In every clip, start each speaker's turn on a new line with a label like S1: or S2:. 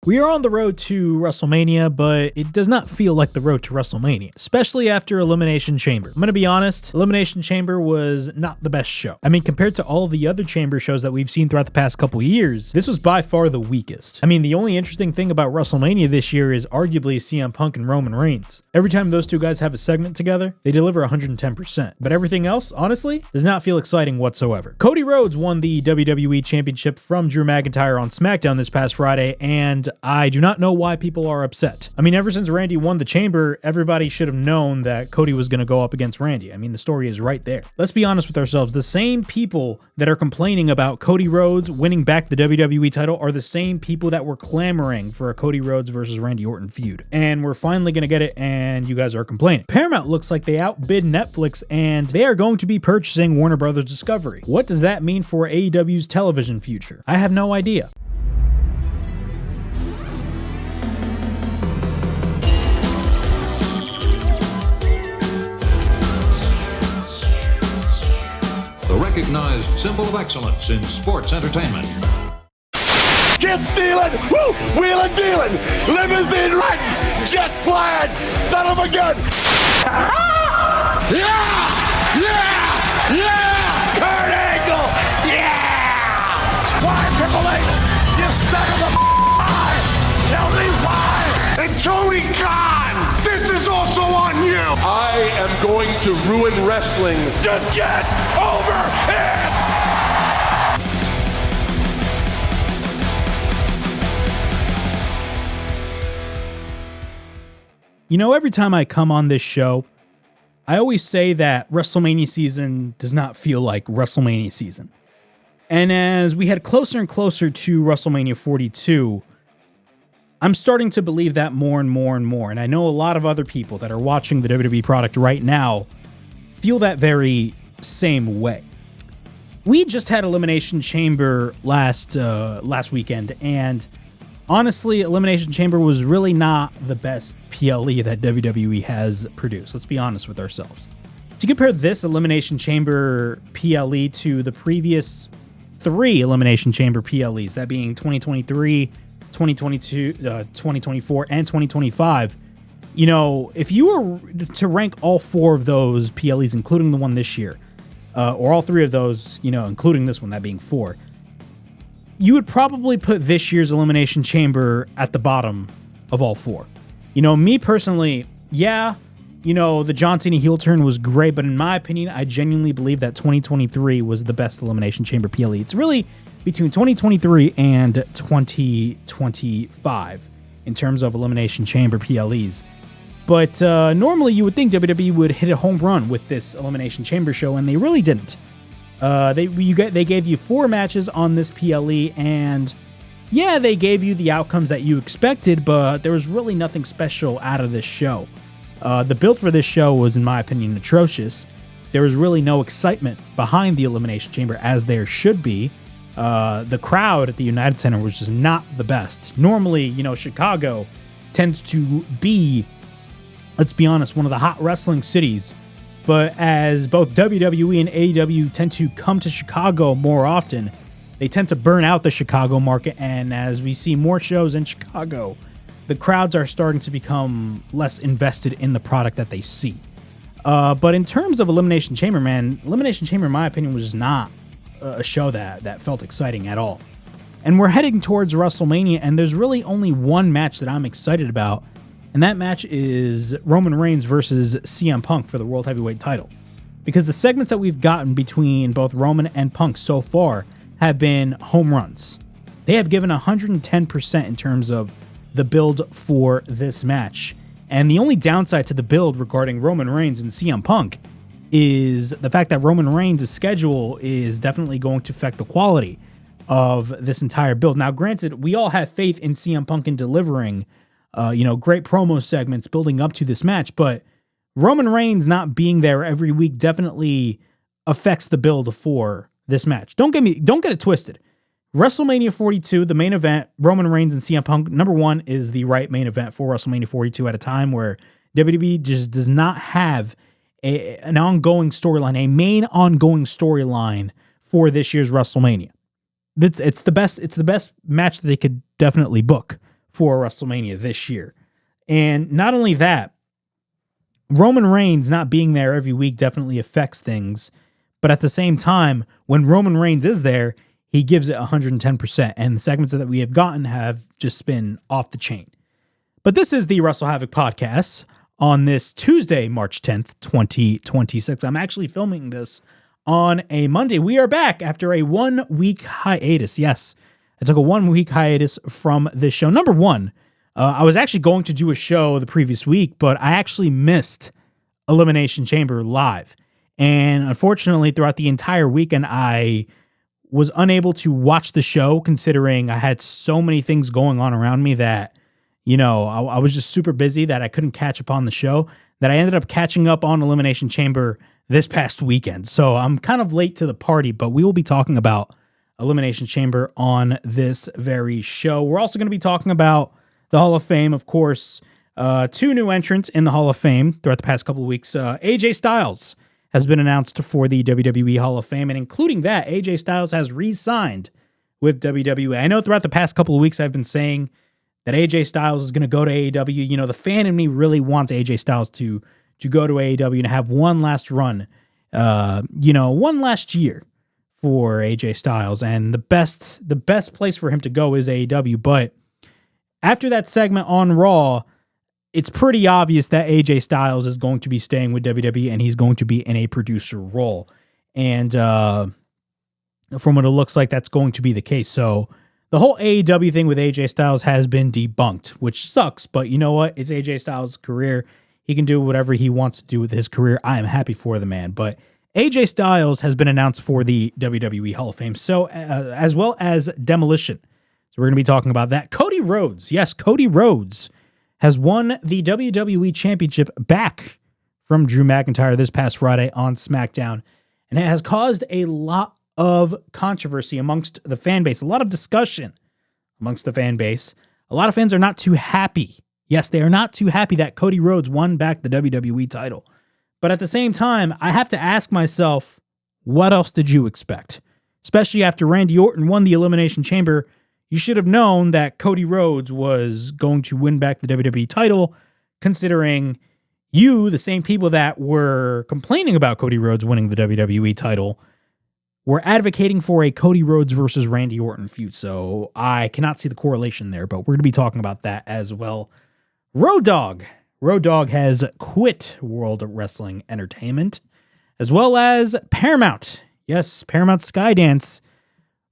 S1: We are on the road to WrestleMania, but it does not feel like the road to WrestleMania, especially after Elimination Chamber. I'm going to be honest, Elimination Chamber was not the best show. I mean, compared to all the other Chamber shows that we've seen throughout the past couple years, this was by far the weakest. I mean, the only interesting thing about WrestleMania this year is arguably CM Punk and Roman Reigns. Every time those two guys have a segment together, they deliver 110%. But everything else, honestly, does not feel exciting whatsoever. Cody Rhodes won the WWE Championship from Drew McIntyre on SmackDown this past Friday, and I do not know why people are upset. I mean, ever since Randy won the Chamber, everybody should have known that Cody was going to go up against Randy. I mean, the story is right there. Let's be honest with ourselves. The same people that are complaining about Cody Rhodes winning back the WWE title are the same people that were clamoring for a Cody Rhodes versus Randy Orton feud. And we're finally going to get it, and you guys are complaining. Paramount looks like they outbid Netflix, and they are going to be purchasing Warner Brothers Discovery. What does that mean for AEW's television future? I have no idea.
S2: The recognized symbol of excellence in sports entertainment.
S3: Get stealing, woo, wheeling, dealing, limousine riding, jet flying, son of a gun. Yeah! Kurt Angle, yeah! Why, Triple H, you son of a tell me why! And Tony Khan, this is also on you!
S4: I am going to ruin wrestling.
S3: Just get over it!
S1: You know, every time I come on this show, I always say that WrestleMania season does not feel like WrestleMania season. And as we head closer and closer to WrestleMania 42, I'm starting to believe that more and more and more. And I know a lot of other people that are watching the WWE product right now feel that very same way. We just had Elimination Chamber last weekend, and honestly, Elimination Chamber was really not the best PLE that WWE has produced. Let's be honest with ourselves. To compare this Elimination Chamber PLE to the previous 3 Elimination Chamber PLEs, that being 2023, 2022, 2024, and 2025, you know, if you were to rank all 4 of those PLEs, including the one this year, or all 3 of those, you know, including this one, that being 4, you would probably put this year's Elimination Chamber at the bottom of all 4. You know, me personally, yeah, you know, the John Cena heel turn was great, but in my opinion, I genuinely believe that 2023 was the best Elimination Chamber PLE. It's really between 2023 and 2025 in terms of Elimination Chamber PLEs. But normally you would think WWE would hit a home run with this Elimination Chamber show, and they really didn't. They gave you 4 matches on this PLE, and yeah, they gave you the outcomes that you expected, but there was really nothing special out of this show. The build for this show was, in my opinion, atrocious. There was really no excitement behind the Elimination Chamber, as there should be. The crowd at the United Center was just not the best. Normally, you know, Chicago tends to be, let's be honest, one of the hot wrestling cities. But as both WWE and AEW tend to come to Chicago more often, they tend to burn out the Chicago market. And as we see more shows in Chicago, the crowds are starting to become less invested in the product that they see. But in terms of Elimination Chamber, man, Elimination Chamber, in my opinion, was just not a show that felt exciting at all. And we're heading towards WrestleMania, and there's really only one match that I'm excited about. And that match is Roman Reigns versus CM Punk for the World Heavyweight title. Because the segments that we've gotten between both Roman and Punk so far have been home runs. They have given 110% in terms of the build for this match. And the only downside to the build regarding Roman Reigns and CM Punk is the fact that Roman Reigns' schedule is definitely going to affect the quality of this entire build. Now, granted, we all have faith in CM Punk in delivering great promo segments building up to this match, but Roman Reigns not being there every week definitely affects the build for this match. Don't get it twisted. WrestleMania 42, the main event, Roman Reigns and CM Punk, number 1 is the right main event for WrestleMania 42 at a time where WWE just does not have an ongoing storyline, a main ongoing storyline for this year's WrestleMania. It's the best match that they could definitely book for WrestleMania this year. And not only that, Roman Reigns not being there every week definitely affects things. But at the same time, when Roman Reigns is there, he gives it 110%. And the segments that we have gotten have just been off the chain. But this is the WrestleHavoc Podcast on this Tuesday, March 10th, 2026. I'm actually filming this on a Monday. We are back after a 1-week hiatus. Yes, I took a 1-week hiatus from this show. Number one, I was actually going to do a show the previous week, but I actually missed Elimination Chamber live. And unfortunately, throughout the entire weekend, I was unable to watch the show considering I had so many things going on around me that, you know, I was just super busy that I couldn't catch up on the show, that I ended up catching up on Elimination Chamber this past weekend. So I'm kind of late to the party, but we will be talking about Elimination Chamber on this very show. We're also going to be talking about the Hall of Fame, of course. 2 new entrants in the Hall of Fame throughout the past couple of weeks. AJ Styles has been announced for the WWE Hall of Fame, and including that, AJ Styles has re-signed with WWE. I know throughout the past couple of weeks I've been saying that AJ Styles is going to go to AEW. You know, the fan in me really wants AJ Styles to go to AEW and have one last run, one last year for AJ Styles. And the best place for him to go is AEW. But after that segment on Raw, it's pretty obvious that AJ Styles is going to be staying with WWE and he's going to be in a producer role. And from what it looks like, that's going to be the case. So the whole AEW thing with AJ Styles has been debunked, which sucks. But you know what? It's AJ Styles' career. He can do whatever he wants to do with his career. I am happy for the man. But AJ Styles has been announced for the WWE Hall of Fame, so as well as Demolition. So we're going to be talking about that. Cody Rhodes. Yes, Cody Rhodes has won the WWE Championship back from Drew McIntyre this past Friday on SmackDown. And it has caused a lot of controversy amongst the fan base, a lot of discussion amongst the fan base. A lot of fans are not too happy. Yes, they are not too happy that Cody Rhodes won back the WWE title. But at the same time, I have to ask myself, what else did you expect? Especially after Randy Orton won the Elimination Chamber, you should have known that Cody Rhodes was going to win back the WWE title, considering you, the same people that were complaining about Cody Rhodes winning the WWE title, were advocating for a Cody Rhodes versus Randy Orton feud. So I cannot see the correlation there, but we're going to be talking about that as well. Road Dogg has quit World Wrestling Entertainment, as well as Paramount. Yes, Paramount Skydance,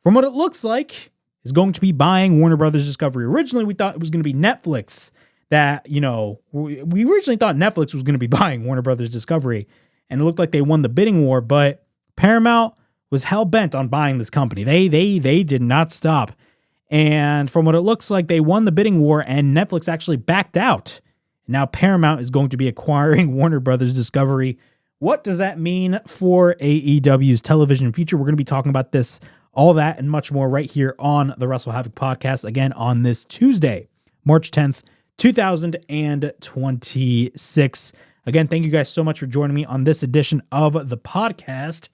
S1: from what it looks like, is going to be buying Warner Brothers Discovery. Originally, we thought it was going to be Netflix that, we originally thought Netflix was going to be buying Warner Brothers Discovery, and it looked like they won the bidding war, but Paramount was hell-bent on buying this company. They did not stop. And from what it looks like, they won the bidding war, and Netflix actually backed out. Now Paramount is going to be acquiring Warner Brothers Discovery. What does that mean for AEW's television future? We're going to be talking about this, all that, and much more right here on the WrestleHavoc Podcast, again on this Tuesday, March 10th, 2026. Again, thank you guys so much for joining me on this edition of the podcast.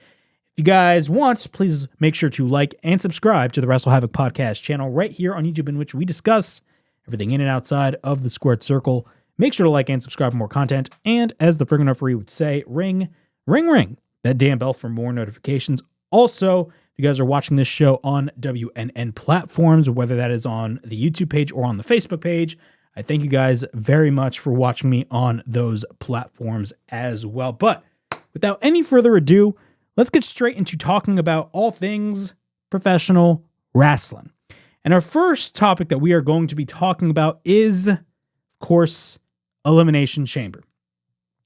S1: If you guys want, please make sure to like and subscribe to the WrestleHavoc Podcast channel right here on YouTube, in which we discuss everything in and outside of the squared circle. Make sure to like and subscribe for more content. And as the friggin' referee would say, ring that damn bell for more notifications. Also, if you guys are watching this show on WNN platforms, whether that is on the YouTube page or on the Facebook page, I thank you guys very much for watching me on those platforms as well. But without any further ado, let's get straight into talking about all things professional wrestling. And our first topic that we are going to be talking about is, of course, Elimination Chamber.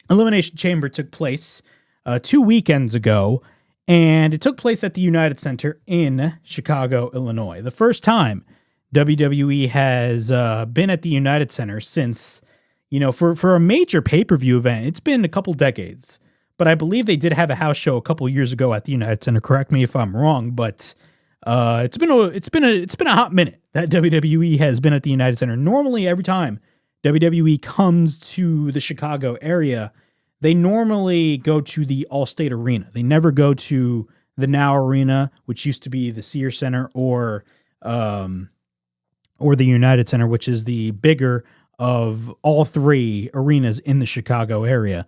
S1: Elimination Chamber took place 2 weekends ago, and it took place at the United Center in Chicago, Illinois. The first time WWE has been at the United Center since, for a major pay-per-view event, it's been a couple decades. But I believe they did have a house show a couple years ago at the United Center. Correct me if I'm wrong, but it's been a hot minute that WWE has been at the United Center. Normally, every time WWE comes to the Chicago area, they normally go to the Allstate Arena. They never go to the Now Arena, which used to be the Sears Center, or or the United Center, which is the bigger of all three arenas in the Chicago area.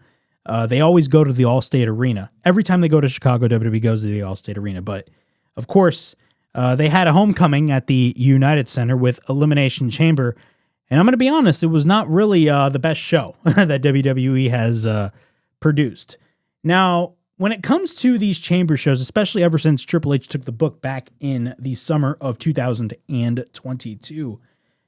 S1: They always go to the Allstate Arena. Every time they go to Chicago, WWE goes to the Allstate Arena. But, of course, they had a homecoming at the United Center with Elimination Chamber. And I'm going to be honest, it was not really the best show that WWE has produced. Now, when it comes to these chamber shows, especially ever since Triple H took the book back in the summer of 2022,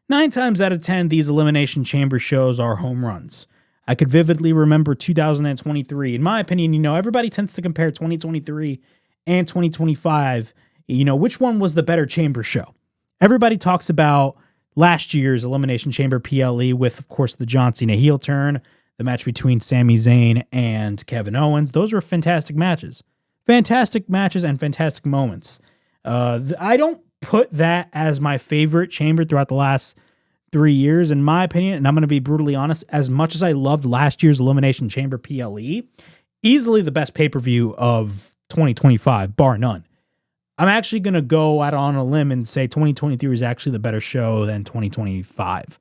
S1: 9 times out of 10, these Elimination Chamber shows are home runs. I could vividly remember 2023. In my opinion, everybody tends to compare 2023 and 2025. Which one was the better chamber show? Everybody talks about last year's Elimination Chamber PLE with, of course, the John Cena heel turn, the match between Sami Zayn and Kevin Owens. Those were fantastic matches. Fantastic matches and fantastic moments. I don't put that as my favorite chamber throughout the last 3 years, in my opinion, and I'm going to be brutally honest, as much as I loved last year's Elimination Chamber PLE, easily the best pay-per-view of 2025, bar none. I'm actually going to go out on a limb and say 2023 is actually the better show than 2025.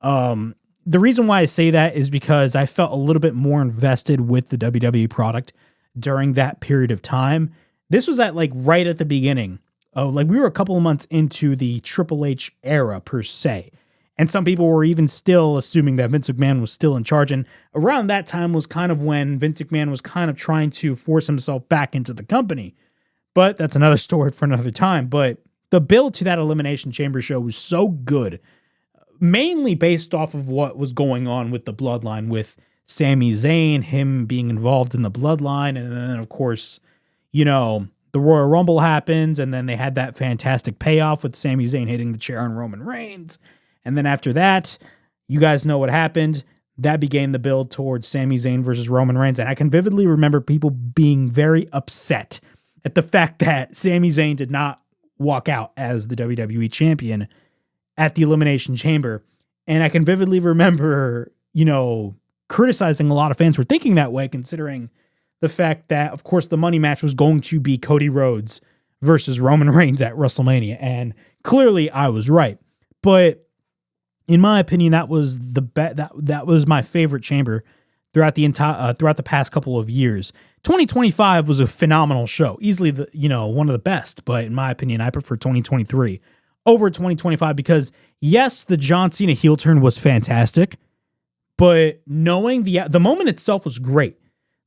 S1: The reason why I say that is because I felt a little bit more invested with the WWE product during that period of time. This was right at the beginning. We were a couple of months into the Triple H era per se. And some people were even still assuming that Vince McMahon was still in charge. And around that time was kind of when Vince McMahon was kind of trying to force himself back into the company. But that's another story for another time. But the build to that Elimination Chamber show was so good, mainly based off of what was going on with the Bloodline, with Sami Zayn, him being involved in the Bloodline. And then, of course, the Royal Rumble happens. And then they had that fantastic payoff with Sami Zayn hitting the chair on Roman Reigns. And then after that, you guys know what happened. That began the build towards Sami Zayn versus Roman Reigns. And I can vividly remember people being very upset at the fact that Sami Zayn did not walk out as the WWE champion at the Elimination Chamber. And I can vividly remember, criticizing a lot of fans for thinking that way, considering the fact that, of course, the money match was going to be Cody Rhodes versus Roman Reigns at WrestleMania. And clearly I was right. But in my opinion, that was that was my favorite chamber throughout the past couple of years. 2025 was a phenomenal show, easily one of the best. But in my opinion, I prefer 2023 over 2025 because yes, the John Cena heel turn was fantastic, but knowing the moment itself was great.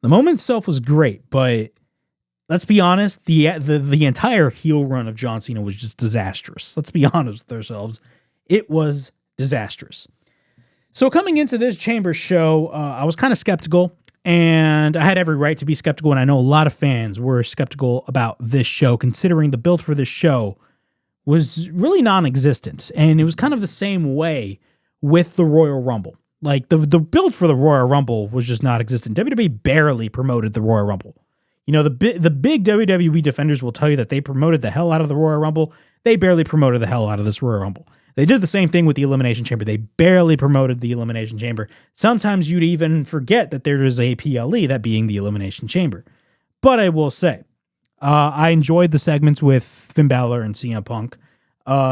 S1: The moment itself was great, but let's be honest, the entire heel run of John Cena was just disastrous. Let's be honest with ourselves. It was disastrous. So coming into this chamber show, I was kind of skeptical, and I had every right to be skeptical, and I know a lot of fans were skeptical about this show, considering the build for this show was really non-existent, and it was kind of the same way with the Royal Rumble. Like, the build for the Royal Rumble was just not existent. WWE barely promoted the Royal Rumble. The big WWE defenders will tell you that they promoted the hell out of the Royal Rumble. They barely promoted the hell out of this Royal Rumble. They did the same thing with the Elimination Chamber. They barely promoted the Elimination Chamber. Sometimes you'd even forget that there is a PLE, that being the Elimination Chamber. But I will say, I enjoyed the segments with Finn Balor and CM Punk.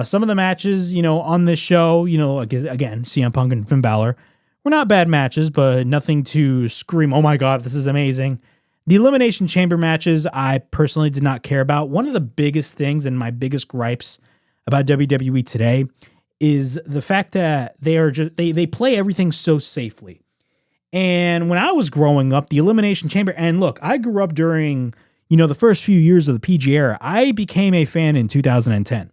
S1: Some of the matches, on this show, again, CM Punk and Finn Balor were not bad matches, but nothing to scream, oh my God, this is amazing. The Elimination Chamber matches, I personally did not care about. One of the biggest things and my biggest gripes about WWE today is the fact that they play everything so safely. And when I was growing up, the Elimination Chamber, and look, I grew up during, the first few years of the PG era. I became a fan in 2010.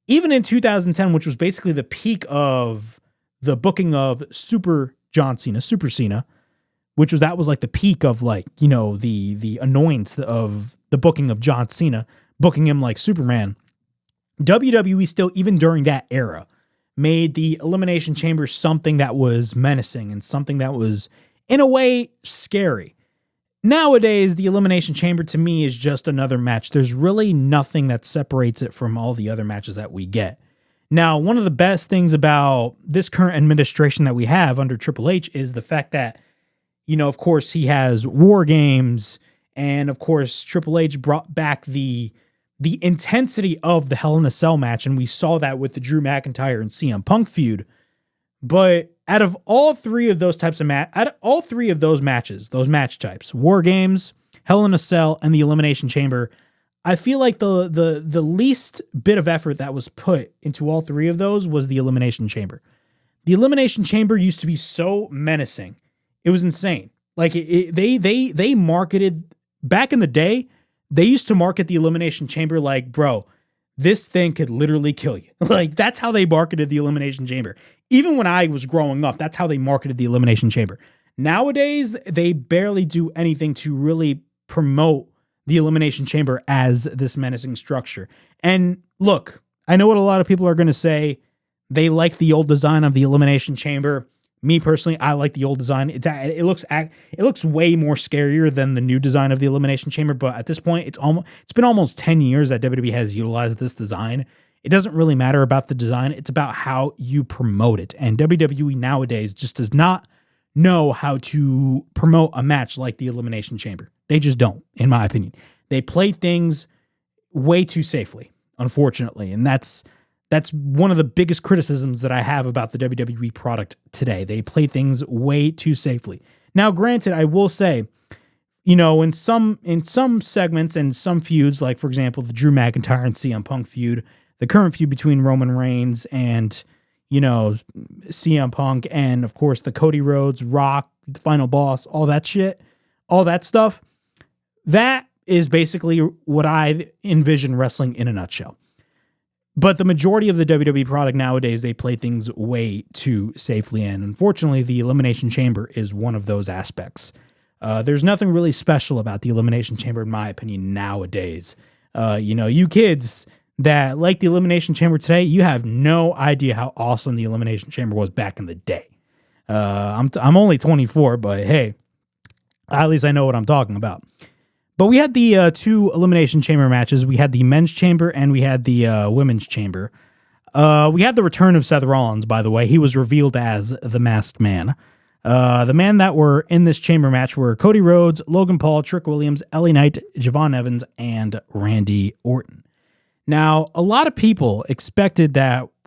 S1: Even in 2010, which was basically the peak of the booking of Super John Cena, Super Cena, that was like the peak of the annoyance of the booking of John Cena, booking him like Superman. WWE still, even during that era, made the Elimination Chamber something that was menacing and something that was, in a way, scary. Nowadays, the Elimination Chamber to me is just another match. There's really nothing that separates it from all the other matches that we get. Now, one of the best things about this current administration that we have under Triple H is the fact that, of course, he has War Games, and of course, Triple H brought back the the intensity of the Hell in a Cell match, and we saw that with the Drew McIntyre and CM Punk feud. But out of all three of those types of all three of those matches, those match types, War Games, Hell in a Cell, and the Elimination Chamber, I feel like the least bit of effort that was put into all three of those was the Elimination Chamber. The Elimination Chamber used to be so menacing. It was insane. Like they marketed back in the day, they used to market the Elimination Chamber like, bro, this thing could literally kill you. Like, that's how they marketed the Elimination Chamber. Even when I was growing up, that's how they marketed the Elimination Chamber. Nowadays, they barely do anything to really promote the Elimination Chamber as this menacing structure. And look, I know what a lot of people are going to say. They like the old design of the Elimination Chamber. Me personally, I like the old design. It looks way more scarier than the new design of the Elimination Chamber. But at this point, it's been almost 10 years that WWE has utilized this design. It doesn't really matter about the design. It's about how you promote it. And WWE nowadays just does not know how to promote a match like the Elimination Chamber. They just don't, in my opinion. They play things way too safely, unfortunately. And that's one of the biggest criticisms that I have about the WWE product today. They play things way too safely. Now, granted, I will say, you know, in some segments and some feuds, like, for example, the Drew McIntyre and CM Punk feud, the current feud between Roman Reigns and, you know, CM Punk, and, of course, the Cody Rhodes, Rock, the Final Boss, all that shit, all that stuff, that is basically what I envision wrestling in a nutshell. But the majority of the WWE product nowadays, they play things way too safely. And unfortunately, the Elimination Chamber is one of those aspects. There's nothing really special about the Elimination Chamber, in my opinion, nowadays. You know, you kids that like the Elimination Chamber today, you have no idea how awesome the Elimination Chamber was back in the day. I'm only 24, but hey, at least I know what I'm talking about. But we had the two Elimination Chamber matches. We had the men's chamber and we had the women's chamber. We had the return of Seth Rollins, by the way. He was revealed as the Masked Man. The men that were in this chamber match were Cody Rhodes, Logan Paul, Trick Williams, LA Knight, Javon Evans, and Randy Orton. Now, a lot of people expected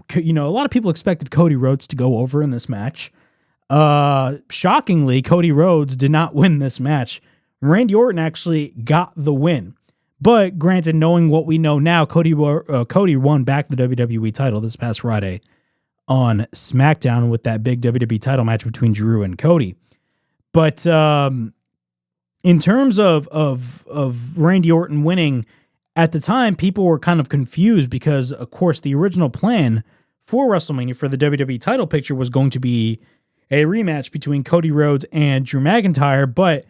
S1: Cody Rhodes to go over in this match. Shockingly, Cody Rhodes did not win this match. Randy Orton actually got the win. But granted, knowing what we know now, Cody won back the WWE title this past Friday on SmackDown with that big WWE title match between Drew and Cody. But in terms of Randy Orton winning, at the time, people were kind of confused because, of course, the original plan for WrestleMania for the WWE title picture was going to be a rematch between Cody Rhodes and Drew McIntyre, but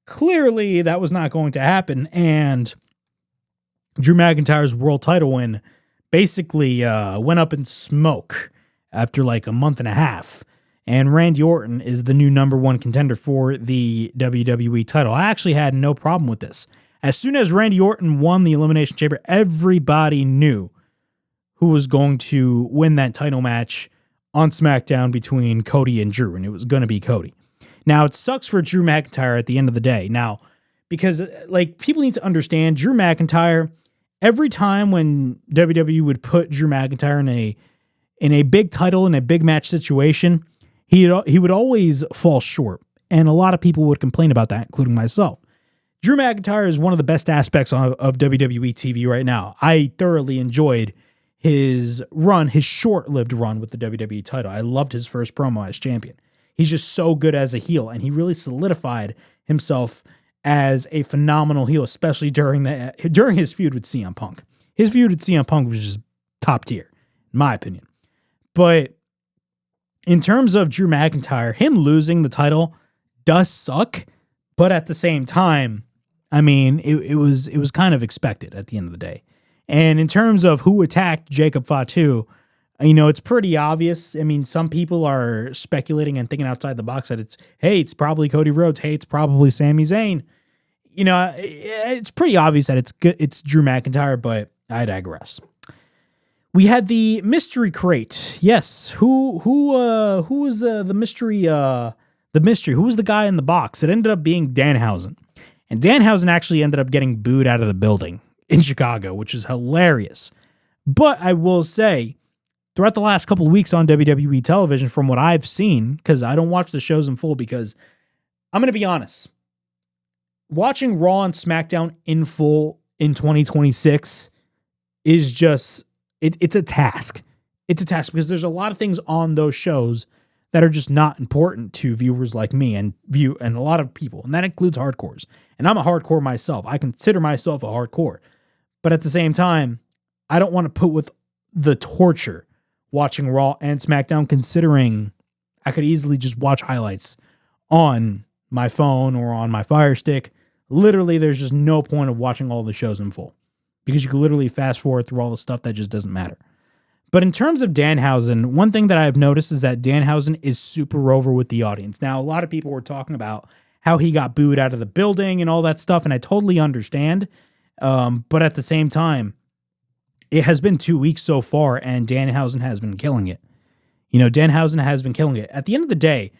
S1: clearly that was not going to happen, and Drew McIntyre's world title win basically went up in smoke after like a month and a half, and Randy Orton is the new number one contender for the WWE title. I actually had no problem with this. As soon as Randy Orton won the Elimination Chamber, everybody knew who was going to win that title match on SmackDown between Cody and Drew, and it was going to be Cody. Now, it sucks for Drew McIntyre at the end of the day. Now, because like people need to understand, Drew McIntyre, every time when WWE would put Drew McIntyre in a big title, in a big match situation, he would always fall short. And a lot of people would complain about that, including myself. Drew McIntyre is one of the best aspects of WWE TV right now. I thoroughly enjoyed his run, his short-lived run with the WWE title. I loved his first promo as champion. He's just so good as a heel, and he really solidified himself as a phenomenal heel, especially during his feud with CM Punk. His feud with CM Punk was just top tier, in my opinion. But in terms of Drew McIntyre, him losing the title does suck, but at the same time, I mean, it was kind of expected at the end of the day. And in terms of who attacked Jacob Fatu, you know, it's pretty obvious. I mean, some people are speculating and thinking outside the box that it's probably Cody Rhodes. Hey, it's probably Sami Zayn. You know, it's pretty obvious that it's Drew McIntyre, but I digress. We had the mystery crate. Yes, who was the mystery? The mystery. Who was the guy in the box? It ended up being Danhausen, and Danhausen actually ended up getting booed out of the building. in Chicago, which is hilarious. But I will say, throughout the last couple of weeks on WWE television, from what I've seen, because I don't watch the shows in full, because I'm going to be honest, watching Raw and SmackDown in full in 2026 is just, it's a task. It's a task because there's a lot of things on those shows that are just not important to viewers like me and a lot of people. And that includes hardcores. And I'm a hardcore myself. I consider myself a hardcore. But at the same time, I don't want to put with the torture watching Raw and SmackDown, considering I could easily just watch highlights on my phone or on my Fire Stick. Literally, there's just no point of watching all the shows in full because you can literally fast forward through all the stuff that just doesn't matter. But in terms of Danhausen, one thing that I've noticed is that Danhausen is super over with the audience. Now, a lot of people were talking about how he got booed out of the building and all that stuff, and I totally understand. But at the same time, it has been 2 weeks so far, and Danhausen has been killing it. Danhausen has been killing it. At the end of the day,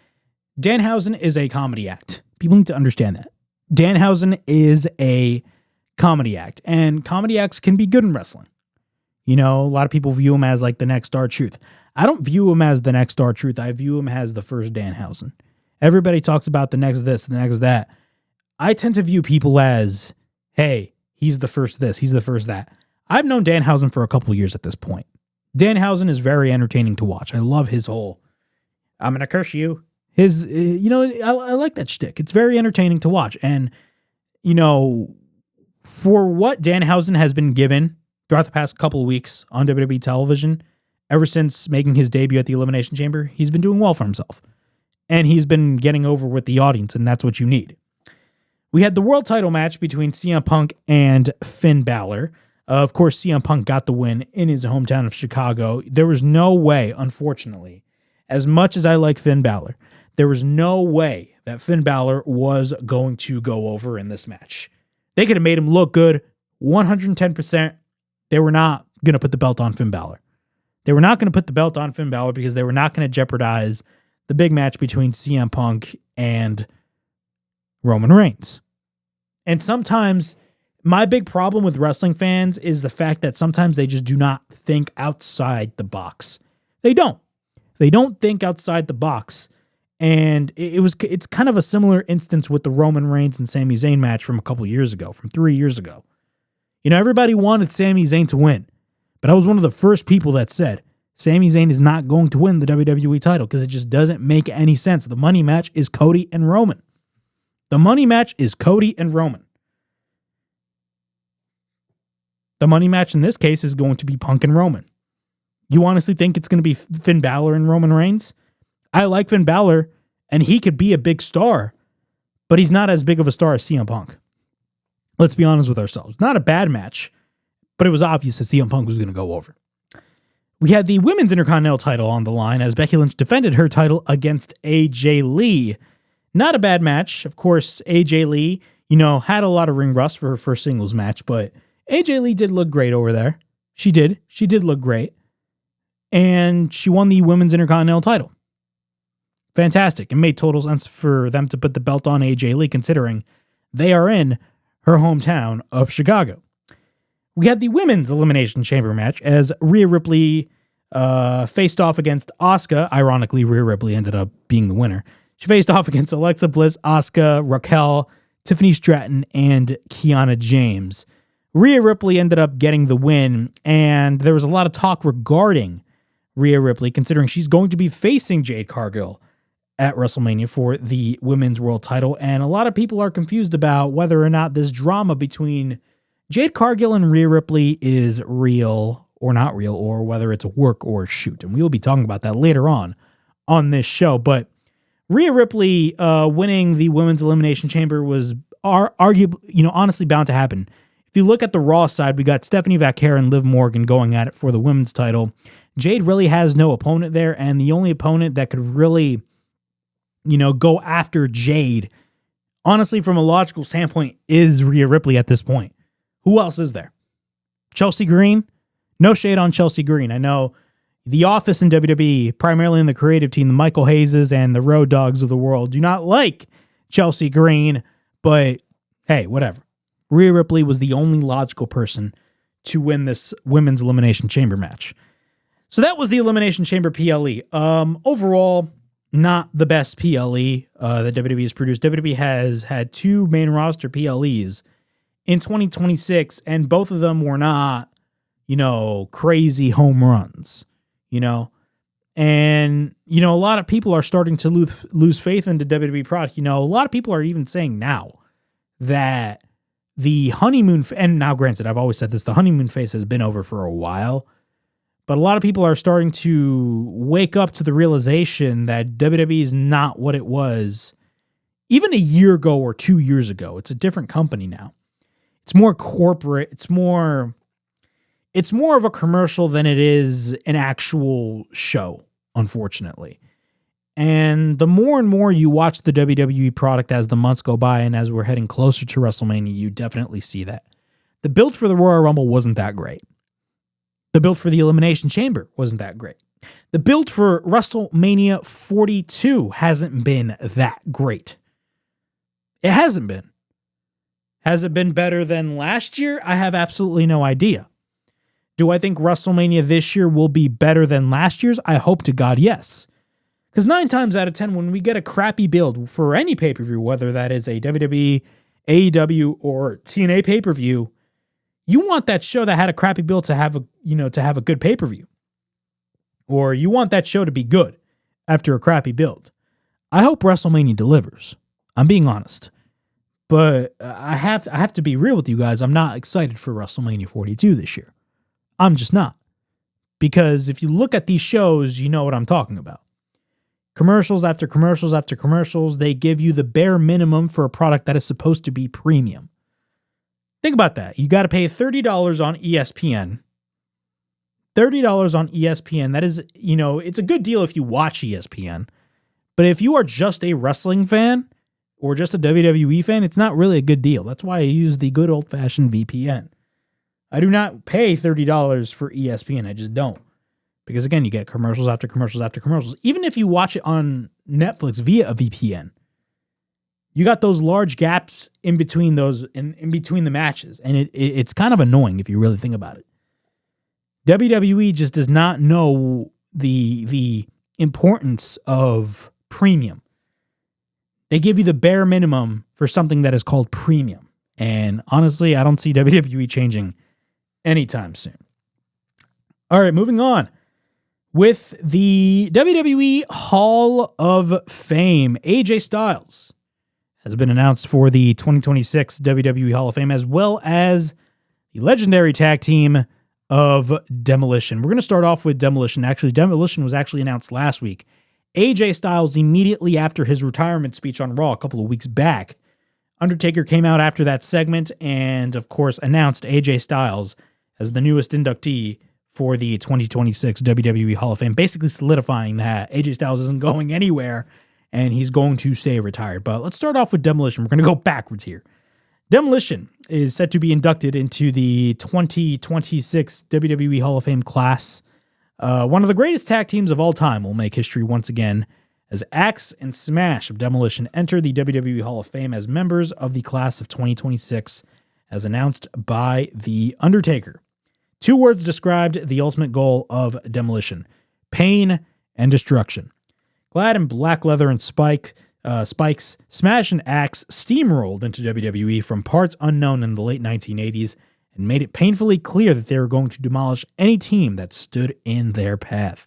S1: Danhausen is a comedy act. People need to understand that. Danhausen is a comedy act, and comedy acts can be good in wrestling. A lot of people view him as like the next R-Truth. I don't view him as the next R-Truth. I view him as the first Danhausen. Everybody talks about the next this, the next that. I tend to view people as, hey, he's the first this, he's the first that. I've known Danhausen for a couple of years at this point. Danhausen is very entertaining to watch. I love his whole, I'm going to curse you. I like that shtick. It's very entertaining to watch. And, for what Danhausen has been given throughout the past couple of weeks on WWE television, ever since making his debut at the Elimination Chamber, he's been doing well for himself. And he's been getting over with the audience, and that's what you need. We had the world title match between CM Punk and Finn Balor. Of course, CM Punk got the win in his hometown of Chicago. There was no way, unfortunately, as much as I like Finn Balor, there was no way that Finn Balor was going to go over in this match. They could have made him look good 110%. They were not going to put the belt on Finn Balor. They were not going to put the belt on Finn Balor because they were not going to jeopardize the big match between CM Punk and Roman Reigns. And sometimes my big problem with wrestling fans is the fact that sometimes they just do not think outside the box. They don't. They don't think outside the box. And it's kind of a similar instance with the Roman Reigns and Sami Zayn match from a couple years ago, from 3 years ago. Everybody wanted Sami Zayn to win, but I was one of the first people that said Sami Zayn is not going to win the WWE title because it just doesn't make any sense. The money match is Cody and Roman. The money match is Cody and Roman. The money match in this case is going to be Punk and Roman. You honestly think it's going to be Finn Balor and Roman Reigns? I like Finn Balor, and he could be a big star, but he's not as big of a star as CM Punk. Let's be honest with ourselves. Not a bad match, but it was obvious that CM Punk was going to go over. We had the Women's Intercontinental title on the line as Becky Lynch defended her title against AJ Lee. Not a bad match. Of course, AJ Lee, had a lot of ring rust for her first singles match, but AJ Lee did look great over there. She did. She did look great. And she won the Women's Intercontinental title. Fantastic. It made total sense for them to put the belt on AJ Lee, considering they are in her hometown of Chicago. We had the Women's Elimination Chamber match as Rhea Ripley faced off against Asuka. Ironically, Rhea Ripley ended up being the winner. She faced off against Alexa Bliss, Asuka, Raquel, Tiffany Stratton, and Kiana James. Rhea Ripley ended up getting the win, and there was a lot of talk regarding Rhea Ripley, considering she's going to be facing Jade Cargill at WrestleMania for the Women's World title, and a lot of people are confused about whether or not this drama between Jade Cargill and Rhea Ripley is real or not real, or whether it's a work or a shoot, and we will be talking about that later on this show. But Rhea Ripley winning the Women's Elimination Chamber was arguably, honestly bound to happen. If you look at the Raw side, we got Stephanie Vaquer and Liv Morgan going at it for the women's title. Jade really has no opponent there, and the only opponent that could really go after Jade, honestly, from a logical standpoint, is Rhea Ripley at this point. Who else is there? Chelsea Green? No shade on Chelsea Green. I know the office in WWE, primarily in the creative team, the Michael Hayeses and the Road Dogs of the world, do not like Chelsea Green, but hey, whatever. Rhea Ripley was the only logical person to win this women's Elimination Chamber match. So that was the Elimination Chamber PLE. Overall, not the best PLE that WWE has produced. WWE has had 2 main roster PLEs in 2026, and both of them were not, crazy home runs, And, a lot of people are starting to lose faith into WWE product. A lot of people are even saying now that the honeymoon, and now granted, I've always said this, the honeymoon phase has been over for a while, but a lot of people are starting to wake up to the realization that WWE is not what it was even a year ago or 2 years ago. It's a different company now. It's more corporate. It's more of a commercial than it is an actual show, unfortunately. And the more and more you watch the WWE product as the months go by and as we're heading closer to WrestleMania, you definitely see that. The build for the Royal Rumble wasn't that great. The build for the Elimination Chamber wasn't that great. The build for WrestleMania 42 hasn't been that great. It hasn't been. Has it been better than last year? I have absolutely no idea. Do I think WrestleMania this year will be better than last year's? I hope to God, yes. Because 9 times out of 10, when we get a crappy build for any pay-per-view, whether that is a WWE, AEW, or TNA pay-per-view, you want that show that had a crappy build to have a good pay-per-view. Or you want that show to be good after a crappy build. I hope WrestleMania delivers. I'm being honest. But I have to be real with you guys. I'm not excited for WrestleMania 42 this year. I'm just not. Because if you look at these shows, you know what I'm talking about. Commercials after commercials after commercials, they give you the bare minimum for a product that is supposed to be premium. Think about that. You got to pay $30 on ESPN. $30 on ESPN. That is, it's a good deal if you watch ESPN. But if you are just a wrestling fan or just a WWE fan, it's not really a good deal. That's why I use the good old-fashioned VPN. I do not pay $30 for ESPN. I just don't. Because again, you get commercials after commercials after commercials. Even if you watch it on Netflix via a VPN, you got those large gaps in between those in between the matches. And it's kind of annoying if you really think about it. WWE just does not know the importance of premium. They give you the bare minimum for something that is called premium. And honestly, I don't see WWE changing anytime soon. All right, moving on. With the WWE Hall of Fame, AJ Styles has been announced for the 2026 WWE Hall of Fame, as well as the legendary tag team of Demolition. We're going to start off with Demolition. Actually, Demolition was actually announced last week. AJ Styles, immediately after his retirement speech on Raw a couple of weeks back, Undertaker came out after that segment and, of course, announced AJ Styles as the newest inductee for the 2026 WWE Hall of Fame, basically solidifying that AJ Styles isn't going anywhere and he's going to stay retired. But let's start off with Demolition. We're going to go backwards here. Demolition is set to be inducted into the 2026 WWE Hall of Fame class. One of the greatest tag teams of all time will make history once again as Axe and Smash of Demolition enter the WWE Hall of Fame as members of the class of 2026, as announced by The Undertaker. 2 words described the ultimate goal of Demolition: pain and destruction. Clad in black leather and spikes, Smash and Axe steamrolled into WWE from parts unknown in the late 1980s and made it painfully clear that they were going to demolish any team that stood in their path.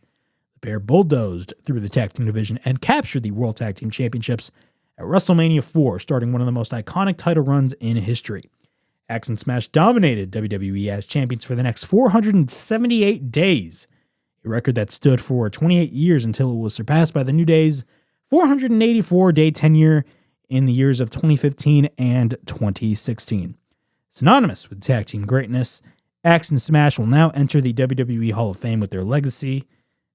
S1: The pair bulldozed through the tag team division and captured the World Tag Team Championships at WrestleMania 4, starting one of the most iconic title runs in history. Axe and Smash dominated WWE as champions for the next 478 days, a record that stood for 28 years until it was surpassed by the New Day's 484-day tenure in the years of 2015 and 2016. Synonymous with tag team greatness, Axe and Smash will now enter the WWE Hall of Fame with their legacy,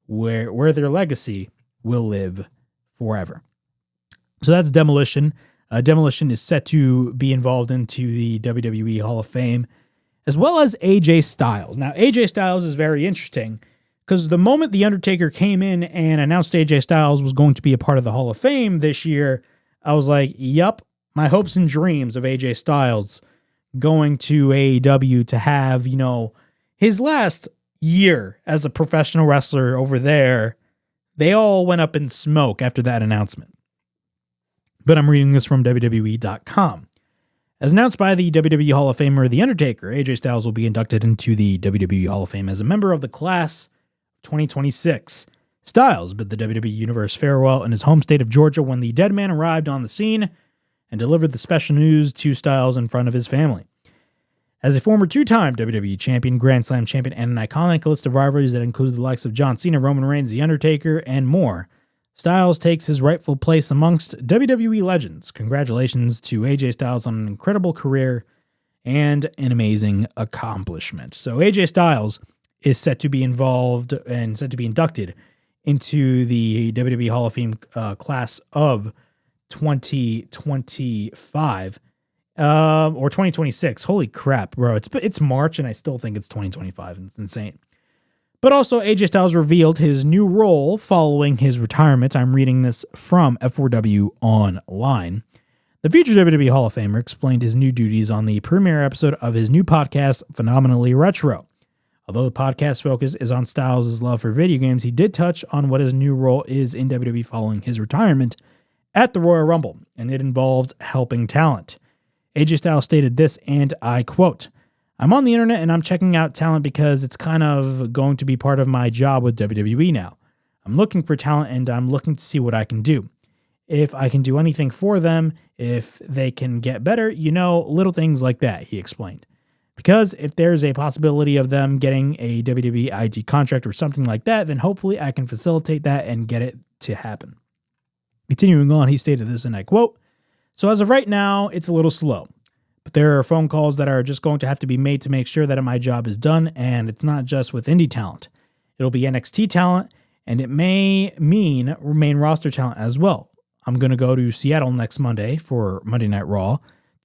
S1: where their legacy will live forever. So that's Demolition. Demolition is set to be involved into the WWE Hall of Fame, as well as AJ Styles. Now, AJ Styles is very interesting because the moment The Undertaker came in and announced AJ Styles was going to be a part of the Hall of Fame this year, I was like, yup, my hopes and dreams of AJ Styles going to AEW to have, his last year as a professional wrestler over there, they all went up in smoke after that announcement. But I'm reading this from WWE.com. As announced by the WWE Hall of Famer The Undertaker, AJ Styles will be inducted into the WWE Hall of Fame as a member of the class 2026. Styles bid the WWE Universe farewell in his home state of Georgia when the dead man arrived on the scene and delivered the special news to Styles in front of his family. As a former two-time WWE Champion, Grand Slam Champion, and an iconic list of rivalries that include the likes of John Cena, Roman Reigns, The Undertaker, and more, Styles takes his rightful place amongst WWE legends. Congratulations to AJ Styles on an incredible career and an amazing accomplishment. So AJ Styles is set to be involved and set to be inducted into the WWE Hall of Fame class of 2025 or 2026. Holy crap, bro. It's March and I still think it's 2025. It's insane. But also, AJ Styles revealed his new role following his retirement. I'm reading this from F4W Online. The future WWE Hall of Famer explained his new duties on the premiere episode of his new podcast, Phenomenally Retro. Although the podcast focus is on Styles' love for video games, he did touch on what his new role is in WWE following his retirement at the Royal Rumble, and it involved helping talent. AJ Styles stated this, and I quote, "I'm on the internet and I'm checking out talent because it's kind of going to be part of my job with WWE now. I'm looking for talent and I'm looking to see what I can do. If I can do anything for them, if they can get better, little things like that," he explained. Because if there's a possibility of them getting a WWE ID contract or something like that, then hopefully I can facilitate that and get it to happen. Continuing on, he stated this, and I quote, "So as of right now, it's a little slow. But there are phone calls that are just going to have to be made to make sure that my job is done, and it's not just with indie talent. It'll be NXT talent, and it may mean main roster talent as well. I'm going to go to Seattle next Monday for Monday Night Raw,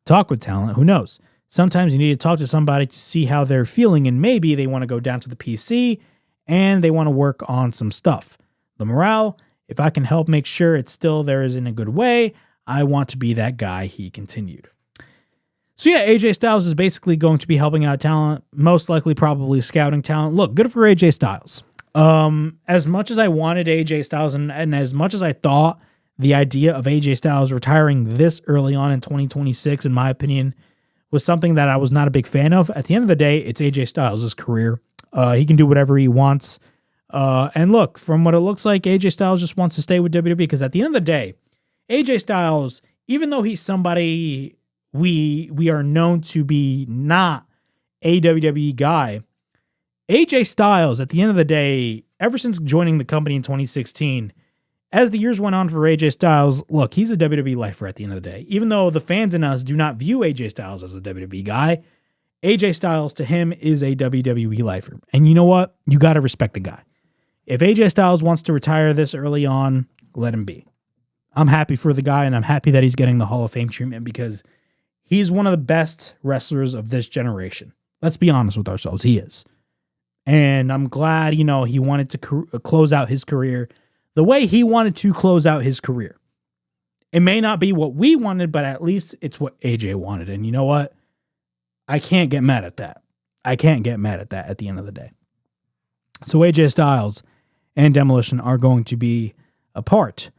S1: talk with talent, who knows. Sometimes you need to talk to somebody to see how they're feeling, and maybe they want to go down to the PC, and they want to work on some stuff. The morale, if I can help make sure it's still there is in a good way, I want to be that guy," he continued. So yeah, AJ Styles is basically going to be helping out talent, most likely probably scouting talent. Look, good for AJ Styles. As much as I wanted AJ Styles and as much as I thought the idea of AJ Styles retiring this early on in 2026, in my opinion, was something that I was not a big fan of, at the end of the day, it's AJ Styles' career. He can do whatever he wants. And look, from what it looks like, AJ Styles just wants to stay with WWE because at the end of the day, AJ Styles, even though he's somebody we are known to be not a WWE guy, AJ Styles, at the end of the day, ever since joining the company in 2016, as the years went on for AJ Styles, look, he's a WWE lifer at the end of the day. Even though the fans in us do not view AJ Styles as a WWE guy, AJ Styles to him is a WWE lifer. And you know what? You got to respect the guy. If AJ Styles wants to retire this early on, let him be. I'm happy for the guy, and I'm happy that he's getting the Hall of Fame treatment because he's one of the best wrestlers of this generation. Let's be honest with ourselves. He is. And I'm glad, he wanted to close out his career the way he wanted to close out his career. It may not be what we wanted, but at least it's what AJ wanted. And you know what? I can't get mad at that. I can't get mad at that at the end of the day. So AJ Styles and Demolition are going to be a part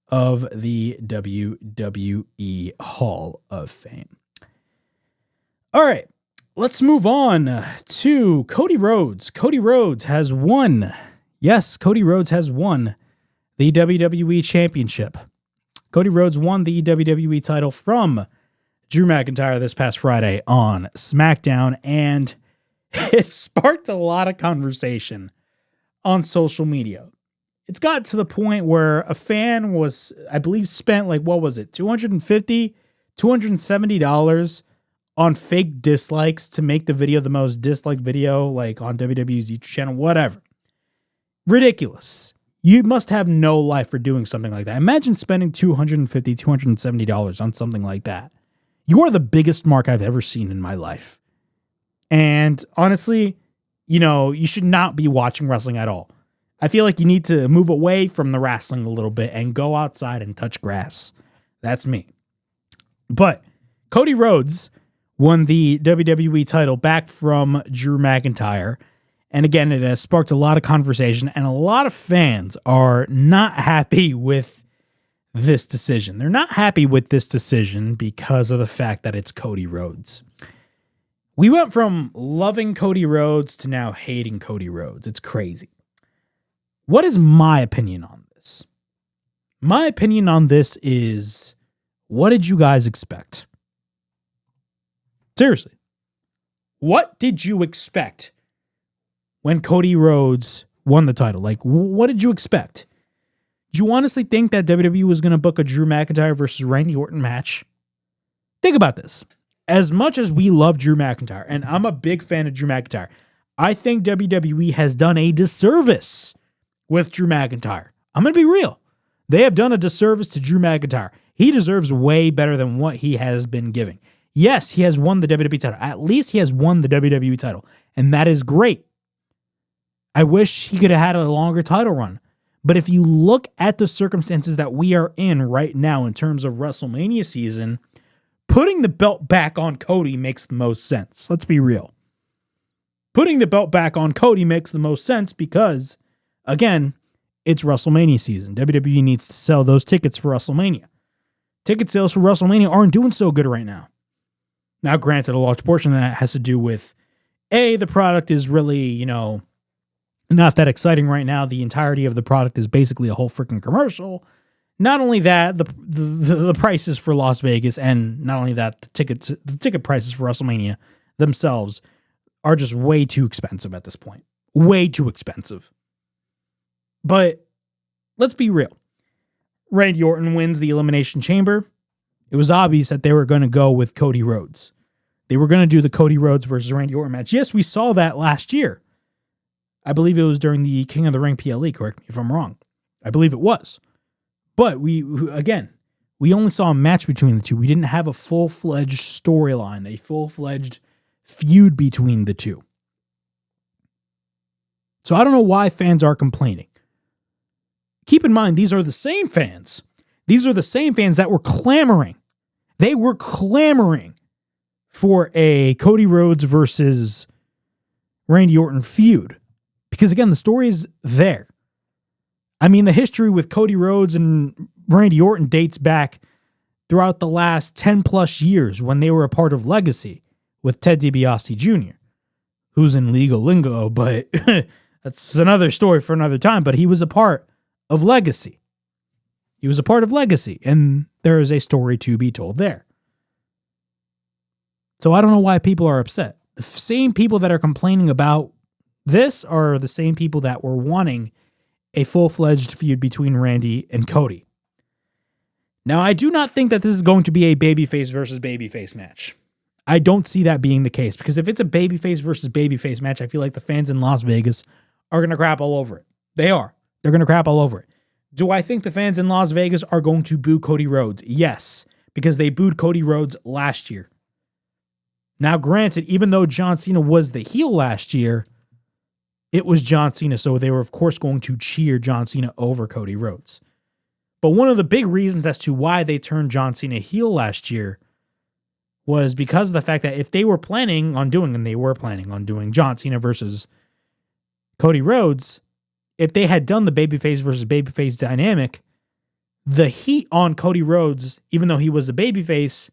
S1: of the WWE Hall of Fame. All right, let's move on to Cody Rhodes. Cody Rhodes has won. Yes, Cody Rhodes has won the WWE Championship. Cody Rhodes won the WWE title from Drew McIntyre this past Friday on SmackDown, and it sparked a lot of conversation on social media. It's got to the point where a fan was, I believe, spent $250, $270 on fake dislikes to make the video the most disliked video on WWE's YouTube channel, whatever. Ridiculous. You must have no life for doing something like that. Imagine spending $250, $270 on something like that. You are the biggest mark I've ever seen in my life. And honestly, you should not be watching wrestling at all. I feel like you need to move away from the wrestling a little bit and go outside and touch grass. That's me. But Cody Rhodes won the WWE title back from Drew McIntyre. And again, it has sparked a lot of conversation, and a lot of fans are not happy with this decision. They're not happy with this decision because of the fact that it's Cody Rhodes. We went from loving Cody Rhodes to now hating Cody Rhodes. It's crazy. What is my opinion on this? My opinion on this is, what did you guys expect? Seriously. What did you expect when Cody Rhodes won the title? Like, what did you expect? Do you honestly think that WWE was going to book a Drew McIntyre versus Randy Orton match? Think about this. As much as we love Drew McIntyre, and I'm a big fan of Drew McIntyre, I think WWE has done a disservice with Drew McIntyre. I'm going to be real. They have done a disservice to Drew McIntyre. He deserves way better than what he has been giving. Yes, he has won the WWE title. At least he has won the WWE title, and that is great. I wish he could have had a longer title run. But if you look at the circumstances that we are in right now in terms of WrestleMania season, putting the belt back on Cody makes the most sense. Let's be real. Putting the belt back on Cody makes the most sense because, again, it's WrestleMania season. WWE needs to sell those tickets for WrestleMania. Ticket sales for WrestleMania aren't doing so good right now. Now, granted, a large portion of that has to do with, the product is really, not that exciting right now. The entirety of the product is basically a whole freaking commercial. Not only that, the prices for Las Vegas, and not only that, the ticket prices for WrestleMania themselves are just way too expensive at this point. Way too expensive. But let's be real. Randy Orton wins the Elimination Chamber. It was obvious that they were going to go with Cody Rhodes. They were going to do the Cody Rhodes versus Randy Orton match. Yes, we saw that last year. I believe it was during the King of the Ring PLE, correct me if I'm wrong. I believe it was. But we only saw a match between the two. We didn't have a full-fledged storyline, a full-fledged feud between the two. So I don't know why fans are complaining. Keep in mind, these are the same fans. These are the same fans that were clamoring. They were clamoring for a Cody Rhodes versus Randy Orton feud. Because again, the story is there. I mean, the history with Cody Rhodes and Randy Orton dates back throughout the last 10 plus years when they were a part of Legacy with Ted DiBiase Jr., who's in legal lingo, but that's another story for another time. But he was a part of Legacy. He was a part of Legacy, and there is a story to be told there. So I don't know why people are upset. The same people that are complaining about this are the same people that were wanting a full-fledged feud between Randy and Cody. Now, I do not think that this is going to be a babyface versus babyface match. I don't see that being the case, because if it's a babyface versus babyface match, I feel like the fans in Las Vegas are going to crap all over it. They are. They're going to crap all over it. Do I think the fans in Las Vegas are going to boo Cody Rhodes? Yes, because they booed Cody Rhodes last year. Now, granted, even though John Cena was the heel last year, it was John Cena, so they were, of course, going to cheer John Cena over Cody Rhodes. But one of the big reasons as to why they turned John Cena heel last year was because of the fact that if they were planning on doing, and they were planning on doing John Cena versus Cody Rhodes, if they had done the babyface versus babyface dynamic, the heat on Cody Rhodes, even though he was a babyface,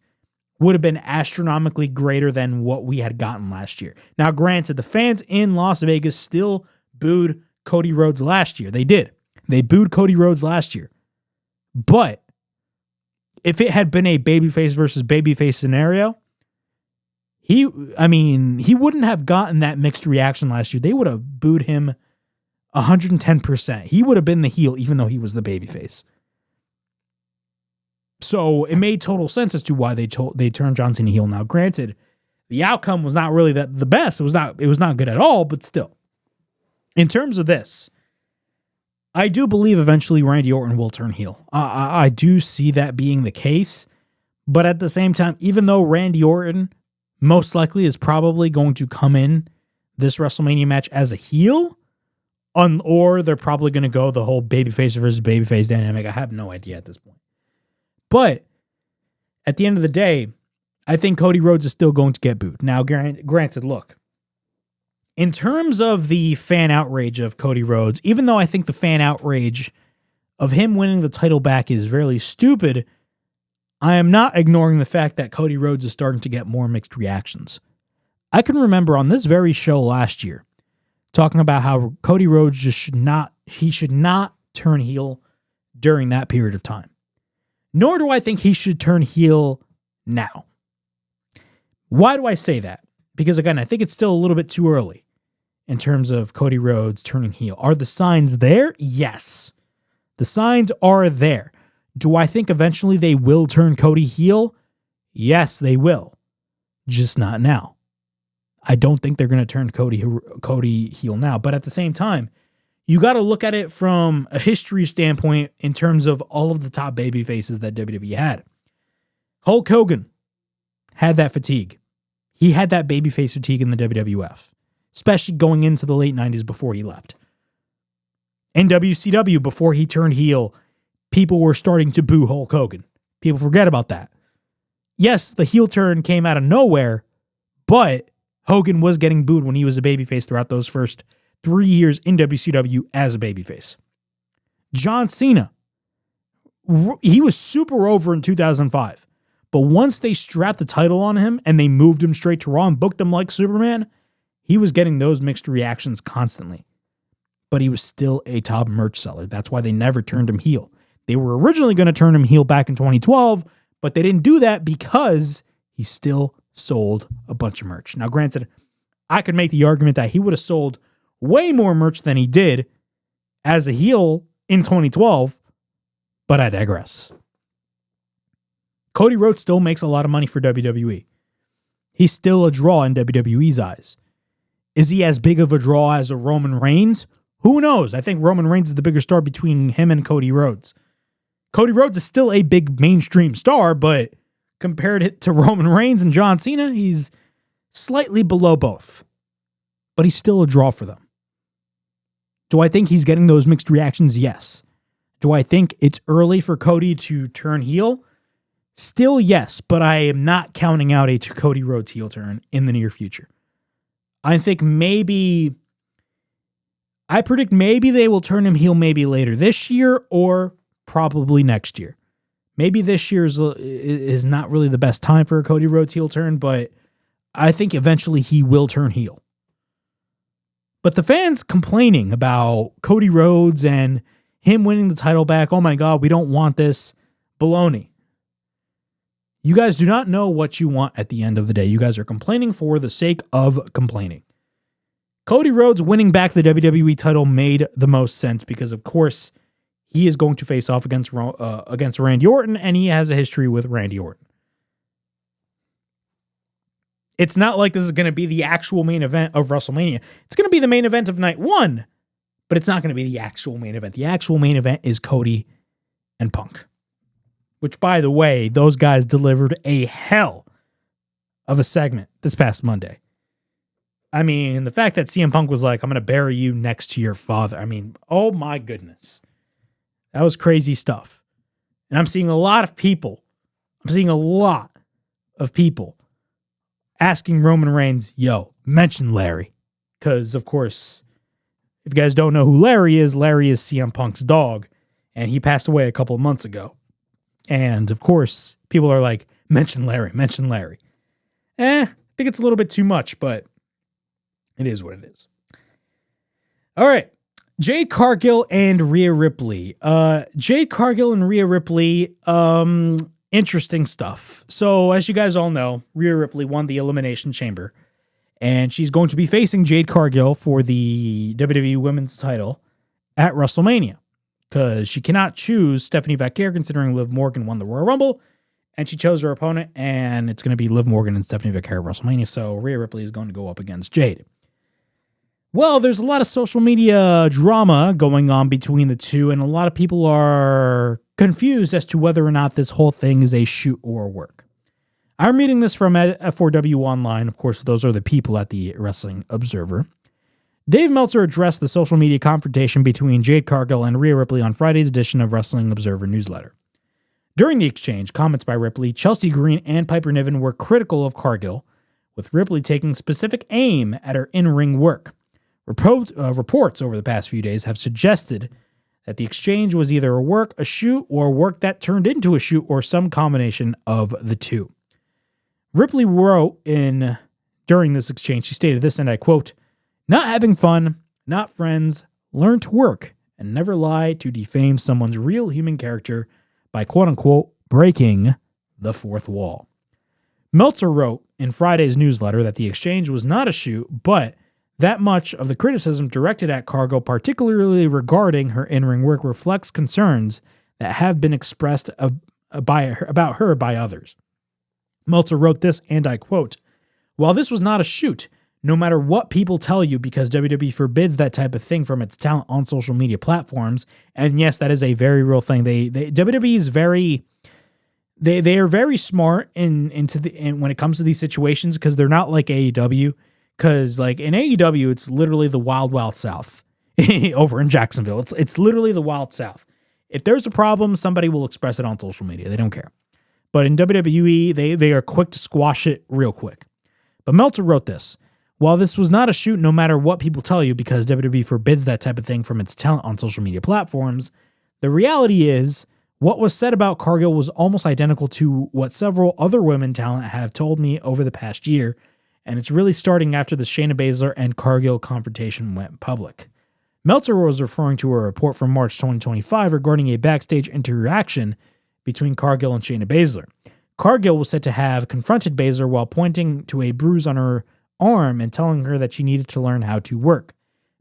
S1: would have been astronomically greater than what we had gotten last year. Now, granted, the fans in Las Vegas still booed Cody Rhodes last year. They did. They booed Cody Rhodes last year. But if it had been a babyface versus babyface scenario, he wouldn't have gotten that mixed reaction last year. They would have booed him 110%. He would have been the heel, even though he was the babyface. So it made total sense as to why they turned John Cena heel. Now, granted, the outcome was not really the best. It was not good at all, but still. In terms of this, I do believe eventually Randy Orton will turn heel. I do see that being the case. But at the same time, even though Randy Orton most likely is probably going to come in this WrestleMania match as a heel, or they're probably going to go the whole babyface versus babyface dynamic. I have no idea at this point. But at the end of the day, I think Cody Rhodes is still going to get booed. Now, granted, look, in terms of the fan outrage of Cody Rhodes, even though I think the fan outrage of him winning the title back is really stupid, I am not ignoring the fact that Cody Rhodes is starting to get more mixed reactions. I can remember on this very show last year talking about how Cody Rhodes just should not turn heel during that period of time. Nor do I think he should turn heel now. Why do I say that? Because again, I think it's still a little bit too early in terms of Cody Rhodes turning heel. Are the signs there? Yes. The signs are there. Do I think eventually they will turn Cody heel? Yes, they will. Just not now. I don't think they're going to turn Cody heel now. But at the same time, you got to look at it from a history standpoint in terms of all of the top baby faces that WWE had. Hulk Hogan had that fatigue. He had that babyface fatigue in the WWF, especially going into the late 90s before he left. In WCW, before he turned heel, people were starting to boo Hulk Hogan. People forget about that. Yes, the heel turn came out of nowhere, but Hogan was getting booed when he was a babyface throughout those first 3 years in WCW as a babyface. John Cena, he was super over in 2005. But once they strapped the title on him and they moved him straight to Raw and booked him like Superman, he was getting those mixed reactions constantly. But he was still a top merch seller. That's why they never turned him heel. They were originally going to turn him heel back in 2012, but they didn't do that because he still sold a bunch of merch. Now, granted, I could make the argument that he would have sold way more merch than he did as a heel in 2012, but I digress. Cody Rhodes still makes a lot of money for WWE. He's still a draw in WWE's eyes. Is he as big of a draw as a Roman Reigns? Who knows? I think Roman Reigns is the bigger star between him and Cody Rhodes. Cody Rhodes is still a big mainstream star, but compared to Roman Reigns and John Cena, he's slightly below both. But he's still a draw for them. Do I think he's getting those mixed reactions? Yes. Do I think it's early for Cody to turn heel? Still, yes, but I am not counting out a Cody Rhodes heel turn in the near future. I predict maybe they will turn him heel maybe later this year or probably next year. Maybe this year is not really the best time for a Cody Rhodes heel turn, but I think eventually he will turn heel. But the fans complaining about Cody Rhodes and him winning the title back, oh my God, we don't want this, baloney. You guys do not know what you want at the end of the day. You guys are complaining for the sake of complaining. Cody Rhodes winning back the WWE title made the most sense because, of course, he is going to face off against Randy Orton, and he has a history with Randy Orton. It's not like this is going to be the actual main event of WrestleMania. It's going to be the main event of night one, but it's not going to be the actual main event. The actual main event is Cody and Punk. Which, by the way, those guys delivered a hell of a segment this past Monday. I mean, the fact that CM Punk was like, I'm going to bury you next to your father. I mean, oh my goodness. That was crazy stuff. And I'm seeing a lot of people asking Roman Reigns, yo, mention Larry. Because, of course, if you guys don't know who Larry is CM Punk's dog. And he passed away a couple of months ago. And, of course, people are like, mention Larry. I think it's a little bit too much, but it is what it is. All right. Jade Cargill and Rhea Ripley. Jade Cargill and Rhea Ripley, interesting stuff. So, as you guys all know, Rhea Ripley won the Elimination Chamber. And she's going to be facing Jade Cargill for the WWE Women's title at WrestleMania. Because she cannot choose Stephanie Vaquer considering Liv Morgan won the Royal Rumble. And she chose her opponent, and it's going to be Liv Morgan and Stephanie Vaquer at WrestleMania. So Rhea Ripley is going to go up against Jade. Well, there's a lot of social media drama going on between the two, and a lot of people are confused as to whether or not this whole thing is a shoot or a work. I'm reading this from F4W Online. Of course, those are the people at the Wrestling Observer. Dave Meltzer addressed the social media confrontation between Jade Cargill and Rhea Ripley on Friday's edition of Wrestling Observer newsletter. During the exchange, comments by Ripley, Chelsea Green, and Piper Niven were critical of Cargill, with Ripley taking specific aim at her in-ring work. Reports over the past few days have suggested that the exchange was either a work, a shoot, or work that turned into a shoot, or some combination of the two. Ripley wrote during this exchange, she stated this, and I quote, "Not having fun, not friends, learn to work, and never lie to defame someone's real human character by quote-unquote breaking the fourth wall." Meltzer wrote in Friday's newsletter that the exchange was not a shoot, but that much of the criticism directed at Cargill, particularly regarding her in-ring work, reflects concerns that have been expressed about her by others. Meltzer wrote this, and I quote, "While this was not a shoot, no matter what people tell you, because WWE forbids that type of thing from its talent on social media platforms," and yes, that is a very real thing. WWE is they are very smart when it comes to these situations, because they're not like AEW. Because like in AEW, it's literally the wild, wild South over in Jacksonville. It's literally the wild South. If there's a problem, somebody will express it on social media. They don't care. But in WWE, they are quick to squash it real quick. But Meltzer wrote this: "While this was not a shoot, no matter what people tell you, because WWE forbids that type of thing from its talent on social media platforms, the reality is what was said about Cargill was almost identical to what several other women talent have told me over the past year, and it's really starting after the Shayna Baszler and Cargill confrontation went public." Meltzer was referring to a report from March 2025 regarding a backstage interaction between Cargill and Shayna Baszler. Cargill was said to have confronted Baszler while pointing to a bruise on her arm and telling her that she needed to learn how to work.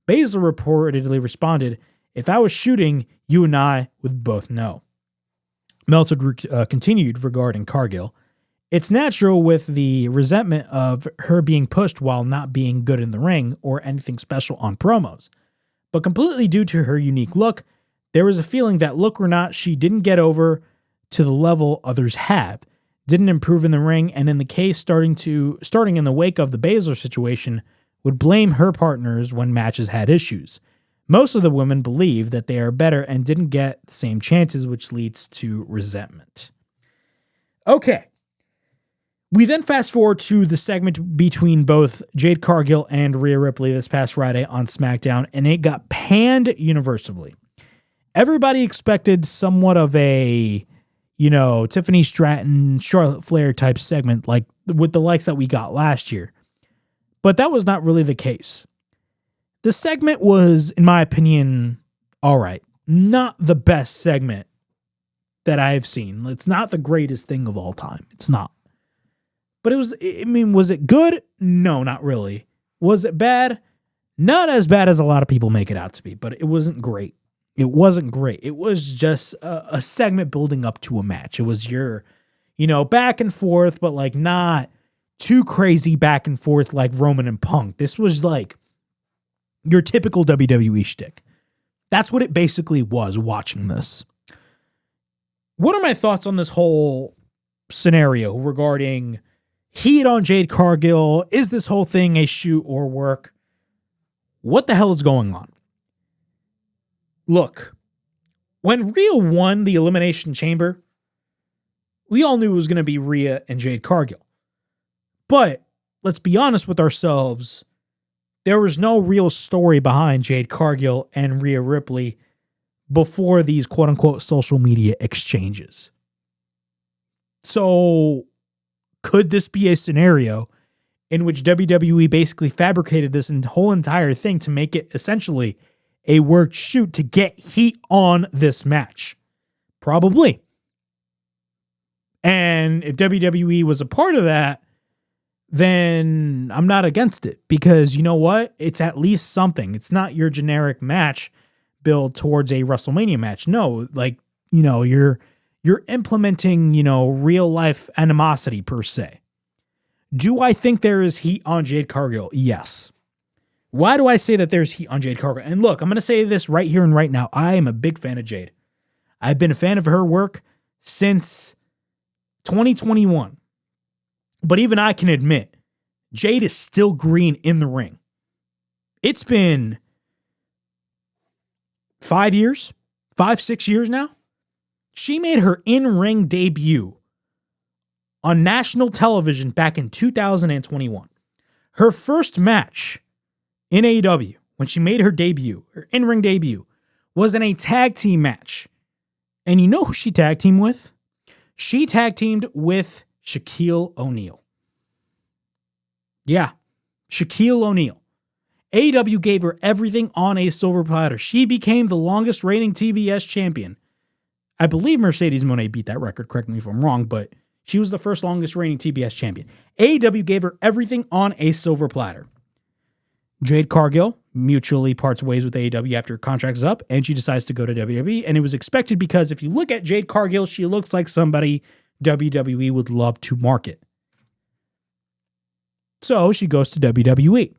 S1: Baszler reportedly responded, "If I was shooting, you and I would both know." Meltzer continued regarding Cargill, "It's natural with the resentment of her being pushed while not being good in the ring or anything special on promos. But completely due to her unique look, there was a feeling that, look or not, she didn't get over to the level others have, didn't improve in the ring, and in the case starting in the wake of the Baszler situation, would blame her partners when matches had issues. Most of the women believe that they are better and didn't get the same chances, which leads to resentment." Okay. We then fast forward to the segment between both Jade Cargill and Rhea Ripley this past Friday on SmackDown, and it got panned universally. Everybody expected somewhat of a, Tiffany Stratton, Charlotte Flair type segment, like with the likes that we got last year. But that was not really the case. The segment was, in my opinion, all right. Not the best segment that I've seen. It's not the greatest thing of all time. It's not. But was it good? No, not really. Was it bad? Not as bad as a lot of people make it out to be, but it wasn't great. It wasn't great. It was just a segment building up to a match. It was your, back and forth, but like not too crazy back and forth like Roman and Punk. This was like your typical WWE shtick. That's what it basically was watching this. What are my thoughts on this whole scenario regarding heat on Jade Cargill? Is this whole thing a shoot or work? What the hell is going on? Look, when Rhea won the Elimination Chamber, we all knew it was going to be Rhea and Jade Cargill. But let's be honest with ourselves. There was no real story behind Jade Cargill and Rhea Ripley before these quote-unquote social media exchanges. So could this be a scenario in which WWE basically fabricated this whole entire thing to make it essentially a worked shoot to get heat on this match? Probably. And if WWE was a part of that, then I'm not against it, because you know what? It's at least something. It's not your generic match build towards a WrestleMania match. No, like, you're implementing, real life animosity per se. Do I think there is heat on Jade Cargill? Yes. Why do I say that there's heat on Jade Cargill? And look, I'm going to say this right here and right now. I am a big fan of Jade. I've been a fan of her work since 2021. But even I can admit, Jade is still green in the ring. It's been 5 years, 5, 6 years now. She made her in-ring debut on national television back in 2021. Her first match in AEW, when she made her debut, her in-ring debut, was in a tag team match. And you know who she tag teamed with? She tag teamed with Shaquille O'Neal. Yeah, Shaquille O'Neal. AEW gave her everything on a silver platter. She became the longest reigning TBS champion. I believe Mercedes Moné beat that record, correct me if I'm wrong, but she was the first longest reigning TBS champion. AEW gave her everything on a silver platter. Jade Cargill mutually parts ways with AEW after her contract is up, and she decides to go to WWE, and it was expected because if you look at Jade Cargill, she looks like somebody WWE would love to market. So she goes to WWE.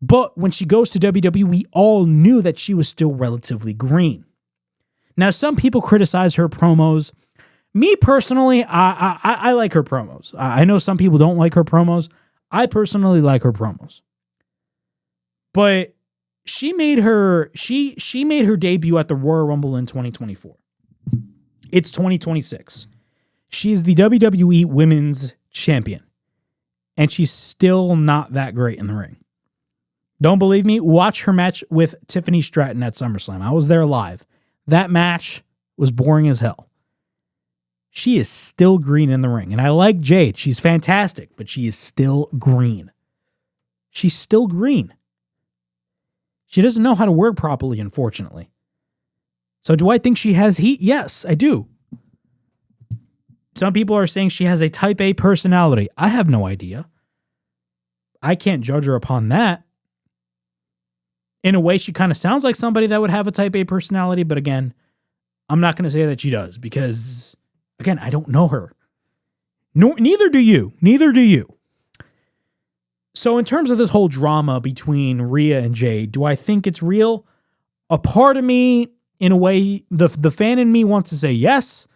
S1: But when she goes to WWE, we all knew that she was still relatively green. Now, some people criticize her promos. Me personally, I like her promos. I know some people don't like her promos. I personally like her promos. But she made her debut at the Royal Rumble in 2024. It's 2026. She is the WWE Women's Champion. And she's still not that great in the ring. Don't believe me? Watch her match with Tiffany Stratton at SummerSlam. I was there live. That match was boring as hell. She is still green in the ring. And I like Jade. She's fantastic, but she is still green. She's still green. She doesn't know how to work properly, unfortunately. So do I think she has heat? Yes, I do. Some people are saying she has a type A personality. I have no idea. I can't judge her upon that. In a way, she kind of sounds like somebody that would have a type A personality, but again, I'm not going to say that she does because, again, I don't know her. No, neither do you. Neither do you. So in terms of this whole drama between Rhea and Jade, do I think it's real? A part of me, in a way, the fan in me wants to say yes,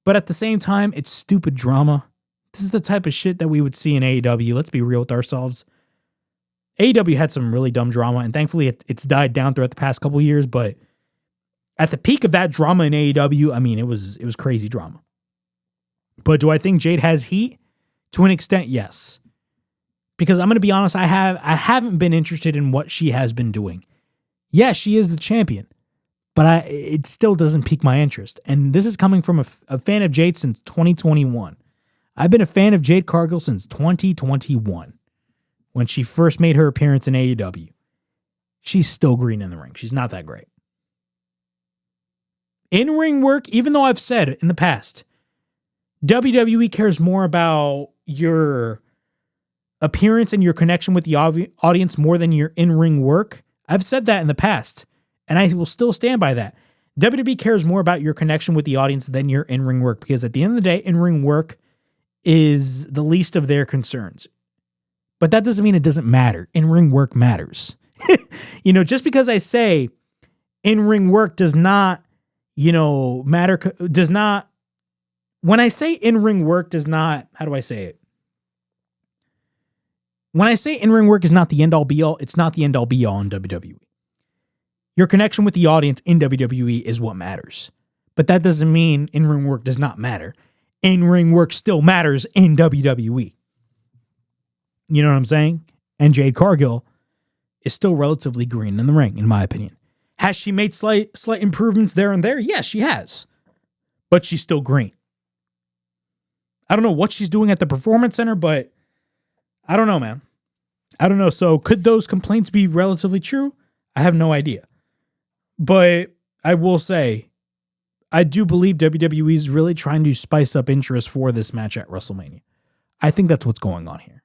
S1: but at the same time, it's stupid drama. This is the type of shit that we would see in AEW. Let's be real with ourselves. AEW had some really dumb drama, and thankfully it's died down throughout the past couple of years, but at the peak of that drama in AEW, I mean, it was crazy drama. But do I think Jade has heat? To an extent, yes. Because I'm going to be honest, I haven't been interested in what she has been doing. Yes, she is the champion, but it still doesn't pique my interest. And this is coming from a fan of Jade since 2021. I've been a fan of Jade Cargill since 2021. When she first made her appearance in AEW. She's still green in the ring. She's not that great. In-ring work, even though I've said in the past, WWE cares more about your appearance and your connection with the audience more than your in-ring work. I've said that in the past, and I will still stand by that. WWE cares more about your connection with the audience than your in-ring work, because at the end of the day, in-ring work is the least of their concerns. But that doesn't mean it doesn't matter. In-ring work matters. Just because I say in-ring work does not, matter, does not, when I say in-ring work does not, how do I say it? When I say in-ring work is not the end-all be-all, it's not the end-all be-all in WWE. Your connection with the audience in WWE is what matters. But that doesn't mean in-ring work does not matter. In-ring work still matters in WWE. You know what I'm saying? And Jade Cargill is still relatively green in the ring, in my opinion. Has she made slight improvements there and there? Yes, she has. But she's still green. I don't know what she's doing at the Performance Center, but I don't know, man. I don't know. So could those complaints be relatively true? I have no idea. But I will say, I do believe WWE is really trying to spice up interest for this match at WrestleMania. I think that's what's going on here.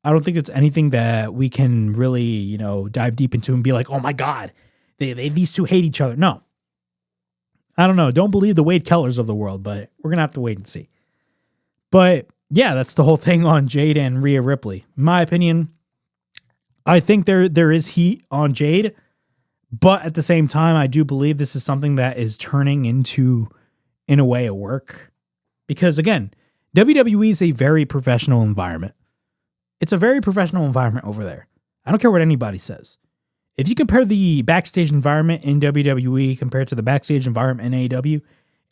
S1: I don't think it's anything that we can really, dive deep into and be like, oh my God, these two hate each other. No. I don't know. Don't believe the Wade Kellers of the world, but we're going to have to wait and see. But yeah, that's the whole thing on Jade and Rhea Ripley. In my opinion, I think there is heat on Jade, but at the same time, I do believe this is something that is turning into, in a way, a work. Because again, WWE is a very professional environment. It's a very professional environment over there. I don't care what anybody says. If you compare the backstage environment in WWE compared to the backstage environment in AEW,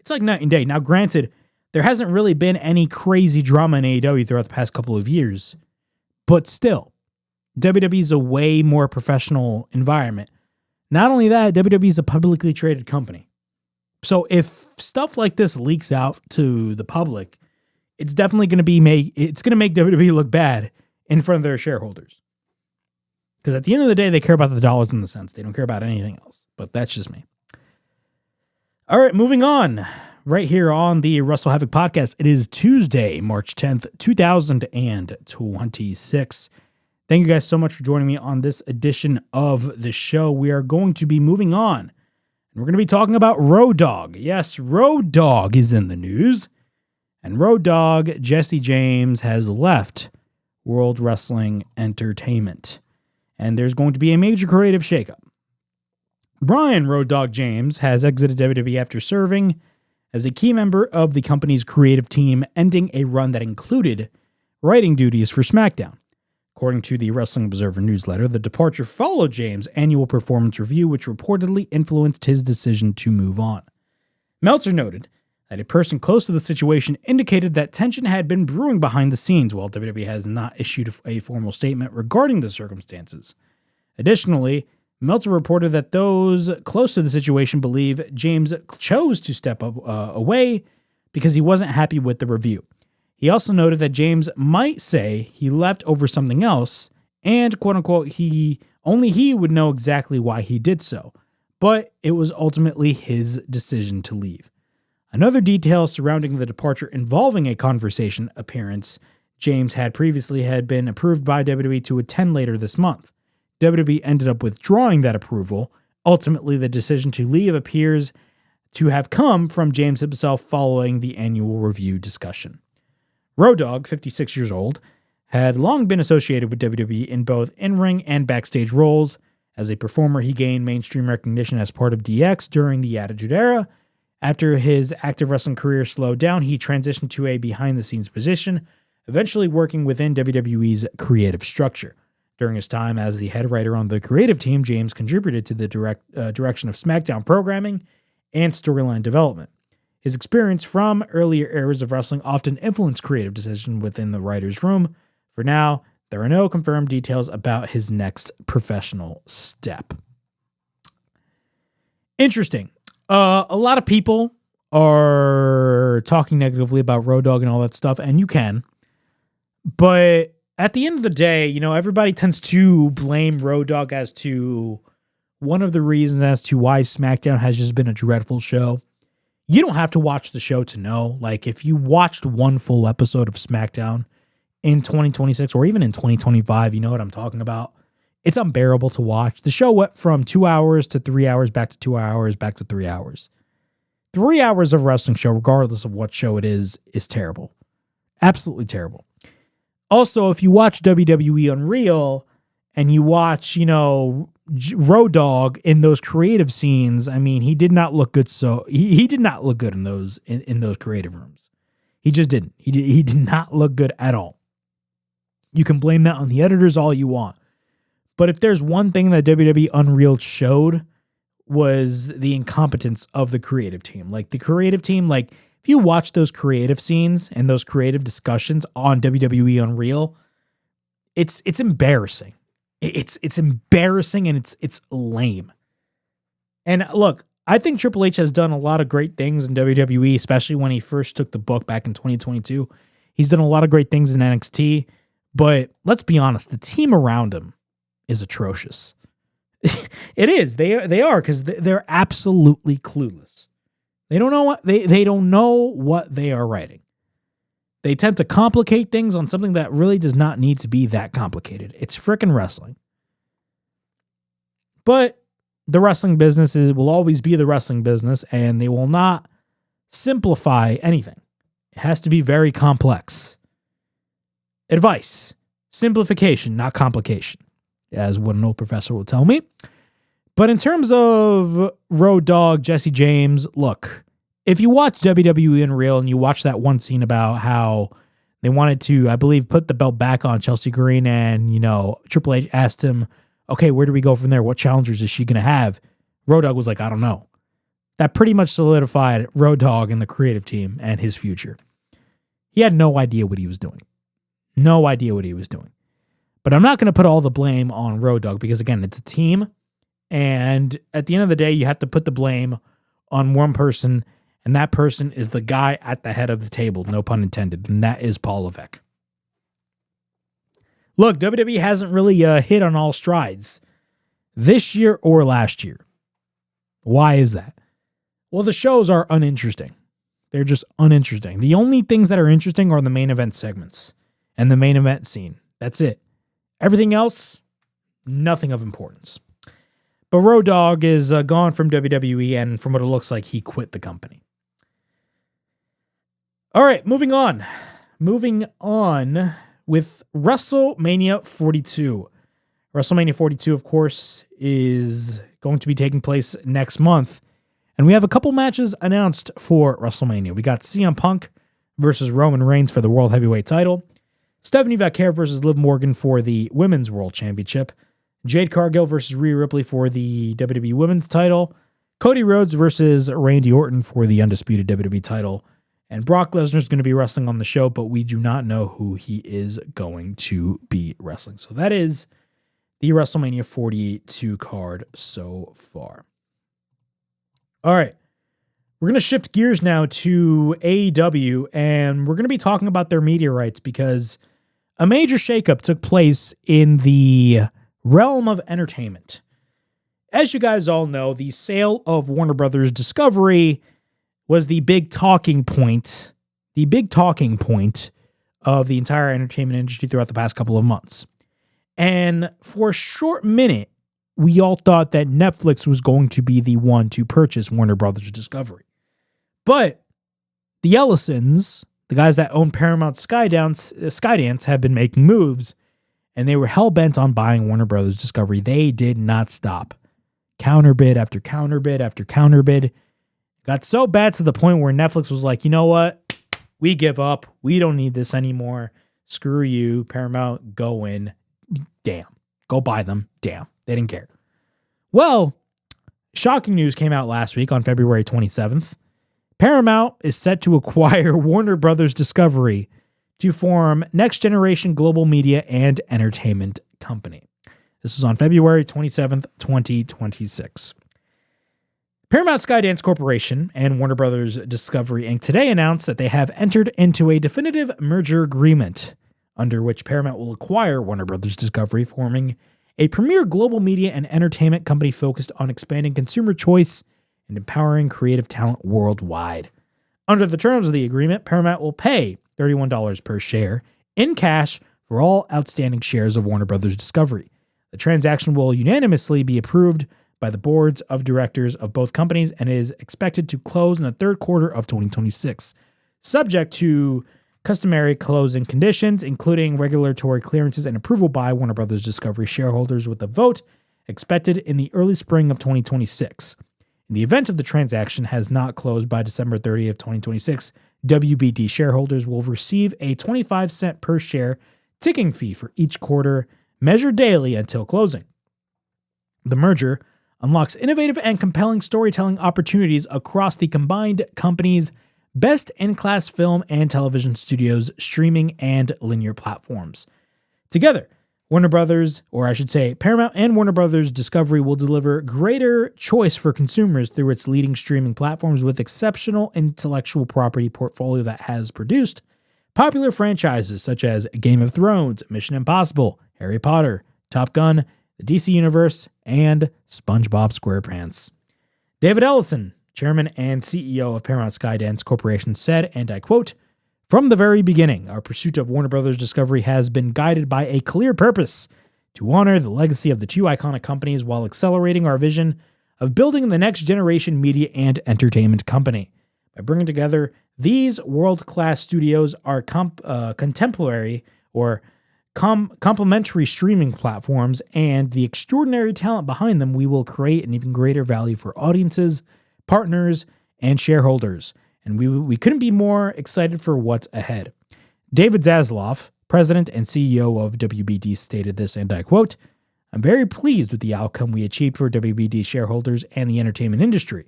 S1: It's like night and day. Now, granted, there hasn't really been any crazy drama in AEW throughout the past couple of years, but still, WWE is a way more professional environment. Not only that, WWE is a publicly traded company. So if stuff like this leaks out to the public, it's definitely going to make WWE look bad in front of their shareholders. Because at the end of the day, they care about the dollars and the cents. They don't care about anything else. But that's just me. All right, moving on. Right here on the WrestleHavoc Podcast, it is Tuesday, March 10th, 2026. Thank you guys so much for joining me on this edition of the show. We are going to be moving on. And we're going to be talking about Road Dogg. Yes, Road Dogg is in the news. And Road Dogg, Jesse James, has left World Wrestling Entertainment. And there's going to be a major creative shakeup. Brian Road Dogg James has exited WWE after serving as a key member of the company's creative team, ending a run that included writing duties for SmackDown. According to the Wrestling Observer newsletter, the departure followed James' annual performance review, which reportedly influenced his decision to move on. Meltzer noted that a person close to the situation indicated that tension had been brewing behind the scenes, while WWE has not issued a formal statement regarding the circumstances. Additionally, Meltzer reported that those close to the situation believe James chose to step away because he wasn't happy with the review. He also noted that James might say he left over something else, and quote-unquote, only he would know exactly why he did so, but it was ultimately his decision to leave. Another detail surrounding the departure involving a conversation appearance James had previously had been approved by WWE to attend later this month. WWE ended up withdrawing that approval. Ultimately, the decision to leave appears to have come from James himself following the annual review discussion. Road Dogg, 56 years old, had long been associated with WWE in both in-ring and backstage roles. As a performer, he gained mainstream recognition as part of DX during the Attitude Era. After his active wrestling career slowed down, he transitioned to a behind-the-scenes position, eventually working within WWE's creative structure. During his time as the head writer on the creative team, James contributed to the direction of SmackDown programming and storyline development. His experience from earlier eras of wrestling often influenced creative decisions within the writer's room. For now, there are no confirmed details about his next professional step. Interesting. A lot of people are talking negatively about Road Dogg and all that stuff, and you can. But at the end of the day, everybody tends to blame Road Dogg as to one of the reasons as to why SmackDown has just been a dreadful show. You don't have to watch the show to know. Like, if you watched one full episode of SmackDown in 2026 or even in 2025, you know what I'm talking about. It's unbearable to watch. The show went from 2 hours to 3 hours, back to 2 hours, back to 3 hours. 3 hours of wrestling show, regardless of what show it is terrible. Absolutely terrible. Also, if you watch WWE Unreal and you watch, Road Dogg in those creative scenes, I mean, he did not look good. So he did not look good in those creative rooms. He just didn't. He did not look good at all. You can blame that on the editors all you want. But if there's one thing that WWE Unreal showed, was the incompetence of the creative team. Like, the creative team, if you watch those creative scenes and those creative discussions on WWE Unreal, it's embarrassing. It's embarrassing and it's lame. And look, I think Triple H has done a lot of great things in WWE, especially when he first took the book back in 2022. He's done a lot of great things in NXT, but let's be honest, the team around him is atrocious. It is. They are, because they're absolutely clueless. They don't know what they don't know what they are writing. They tend to complicate things on something that really does not need to be that complicated. It's frickin' wrestling. But the wrestling business will always be the wrestling business, and they will not simplify anything. It has to be very complex. Advice: simplification, not complication, as what an old professor will tell me. But in terms of Road Dogg, Jesse James, look, if you watch WWE Unreal and you watch that one scene about how they wanted to, I believe, put the belt back on Chelsea Green, and, Triple H asked him, okay, where do we go from there? What challengers is she going to have? Road Dogg was like, I don't know. that pretty much solidified Road Dogg and the creative team and his future. He had no idea what he was doing. No idea what he was doing. But I'm not going to put all the blame on Road Dogg because, again, it's a team. And at the end of the day, you have to put the blame on one person, and that person is the guy at the head of the table, no pun intended, and that is Paul Levesque. Look, WWE hasn't really hit on all strides this year or last year. Why is that? Well, the shows are uninteresting. They're just uninteresting. The only things that are interesting are the main event segments and the main event scene. That's it. Everything else, nothing of importance. But Road Dogg is gone from WWE, and from what it looks like, he quit the company. All right, moving on. Moving on with WrestleMania 42. WrestleMania 42, of course, is going to be taking place next month. And we have a couple matches announced for WrestleMania. We got CM Punk versus Roman Reigns for the World Heavyweight title. Stephanie Vaquer versus Liv Morgan for the Women's World Championship. Jade Cargill versus Rhea Ripley for the WWE Women's title. Cody Rhodes versus Randy Orton for the undisputed WWE title. And Brock Lesnar is going to be wrestling on the show, but we do not know who he is going to be wrestling. So that is the WrestleMania 42 card so far. All right. We're going to shift gears now to AEW, and we're going to be talking about their media rights because a major shakeup took place in the realm of entertainment. As you guys all know, the sale of Warner Brothers Discovery was the big talking point of the entire entertainment industry throughout the past couple of months. And for a short minute, we all thought that Netflix was going to be the one to purchase Warner Brothers Discovery. But the Ellisons, the guys that own Paramount Skydance, have been making moves, and they were hell-bent on buying Warner Brothers Discovery. They did not stop. Counterbid after counterbid after counterbid. Got so bad to the point where Netflix was like, you know what? We give up. We don't need this anymore. Screw you, Paramount. Go in. Damn. Go buy them. Damn. They didn't care. Well, shocking news came out last week on February 27th. Paramount is set to acquire Warner Brothers Discovery to form Next Generation Global Media and Entertainment Company. This was on February 27th, 2026. Paramount Skydance Corporation and Warner Brothers Discovery Inc. today announced that they have entered into a definitive merger agreement under which Paramount will acquire Warner Brothers Discovery, forming a premier global media and entertainment company focused on expanding consumer choice and empowering creative talent worldwide. Under the terms of the agreement, Paramount will pay $31 per share in cash for all outstanding shares of Warner Brothers Discovery. The transaction will unanimously be approved by the boards of directors of both companies and is expected to close in the third quarter of 2026, subject to customary closing conditions, including regulatory clearances and approval by Warner Brothers Discovery shareholders, with a vote expected in the early spring of 2026. In the event of the transaction has not closed by December 30th, 2026, WBD shareholders will receive a 25-cent per share ticking fee for each quarter, measured daily until closing. The merger unlocks innovative and compelling storytelling opportunities across the combined company's best-in-class film and television studios, streaming, and linear platforms. Together, Warner Brothers, or I should say Paramount and Warner Brothers Discovery, will deliver greater choice for consumers through its leading streaming platforms with exceptional intellectual property portfolio that has produced popular franchises such as Game of Thrones, Mission Impossible, Harry Potter, Top Gun, the DC Universe, and SpongeBob SquarePants. David Ellison, chairman and CEO of Paramount Skydance Corporation, said, and I quote, "From the very beginning, our pursuit of Warner Brothers Discovery has been guided by a clear purpose to honor the legacy of the two iconic companies while accelerating our vision of building the next generation media and entertainment company. By bringing together these world-class studios, our contemporary or complementary streaming platforms, and the extraordinary talent behind them, we will create an even greater value for audiences, partners, and shareholders. And we couldn't be more excited for what's ahead." David Zasloff, president and CEO of WBD, stated this, and I quote, "I'm very pleased with the outcome we achieved for WBD shareholders and the entertainment industry.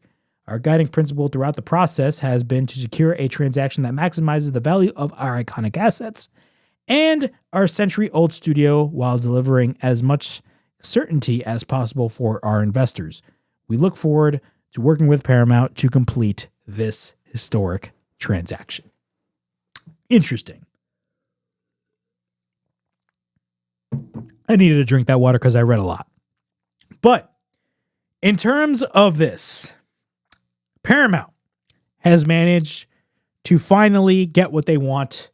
S1: Our guiding principle throughout the process has been to secure a transaction that maximizes the value of our iconic assets and our century-old studio while delivering as much certainty as possible for our investors. We look forward to working with Paramount to complete this historic transaction. Interesting. I needed to drink that water because I read a lot. But in terms of this, Paramount has managed to finally get what they want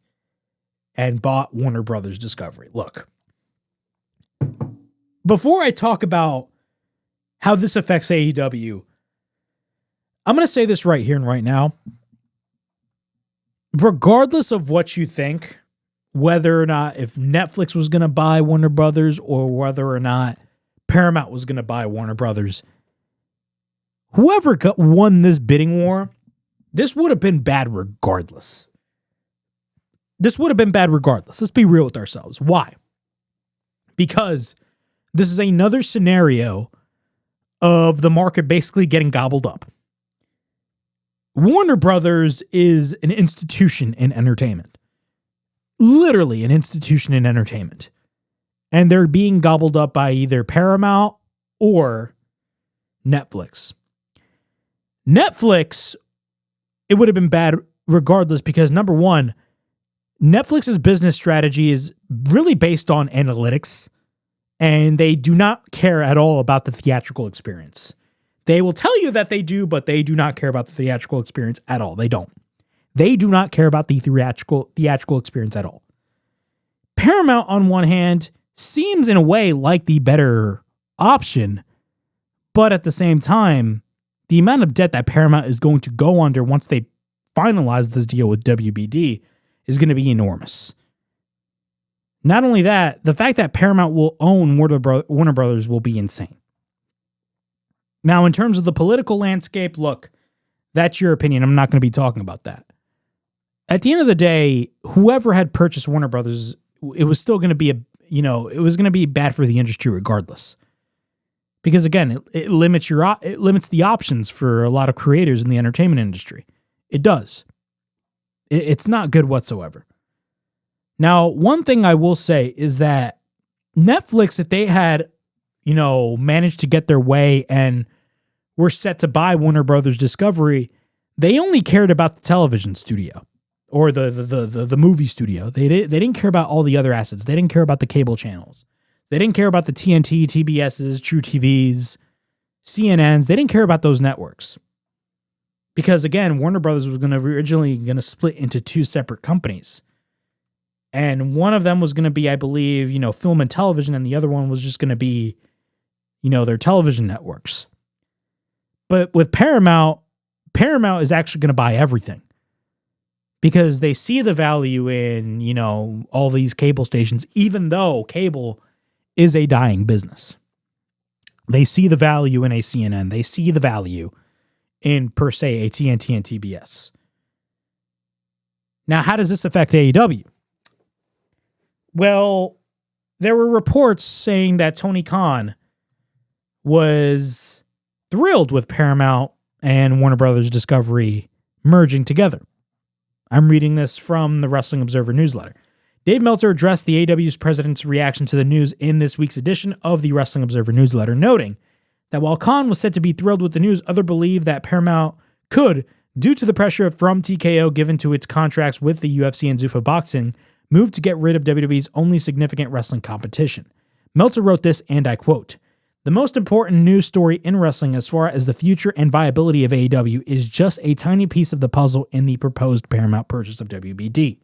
S1: and bought Warner Brothers Discovery. Look, before I talk about how this affects AEW, I'm going to say this right here and right now. Regardless of what you think, whether or not if Netflix was going to buy Warner Brothers or whether or not Paramount was going to buy Warner Brothers, whoever won this bidding war, this would have been bad regardless. Let's be real with ourselves. Why? Because this is another scenario of the market basically getting gobbled up. Warner Brothers is an institution in entertainment. Literally an institution in entertainment. And they're being gobbled up by either Paramount or Netflix. Netflix, it would have been bad regardless because, number one, Netflix's business strategy is really based on analytics, and they do not care at all about the theatrical experience. They will tell you that they do, but they do not care about the theatrical experience at all. They don't. They do not care about the theatrical experience at all. Paramount, on one hand, seems in a way like the better option, but at the same time, the amount of debt that Paramount is going to go under once they finalize this deal with WBD is going to be enormous. Not only that, the fact that Paramount will own Warner Brothers will be insane. Now, in terms of the political landscape, look, that's your opinion. I'm not going to be talking about that. At the end of the day, whoever had purchased Warner Brothers, it was still going to be it was going to be bad for the industry regardless. Because again, it limits the options for a lot of creators in the entertainment industry. It does. It's not good whatsoever. Now, one thing I will say is that Netflix, if they had, managed to get their way and were set to buy Warner Brothers Discovery, they only cared about the television studio or the movie studio. They didn't care about all the other assets. They didn't care about the cable channels. They didn't care about the TNT, TBSs, True TVs, CNNs. They didn't care about those networks. Because again, Warner Brothers was originally going to split into two separate companies. And one of them was going to be, I believe, film and television, and the other one was just going to be, their television networks. But with Paramount is actually going to buy everything. Because they see the value in, all these cable stations, even though cable is a dying business. They see the value in a CNN. They see the value in, per se, a TNT and TBS. Now, how does this affect AEW? Well, there were reports saying that Tony Khan was thrilled with Paramount and Warner Brothers Discovery merging together. I'm reading this from the Wrestling Observer newsletter. Dave Meltzer addressed the AEW's president's reaction to the news in this week's edition of the Wrestling Observer newsletter, noting that while Khan was said to be thrilled with the news, others believe that Paramount could, due to the pressure from TKO given to its contracts with the UFC and Zuffa Boxing, move to get rid of WWE's only significant wrestling competition. Meltzer wrote this, and I quote, "The most important news story in wrestling as far as the future and viability of AEW is just a tiny piece of the puzzle in the proposed Paramount purchase of WBD.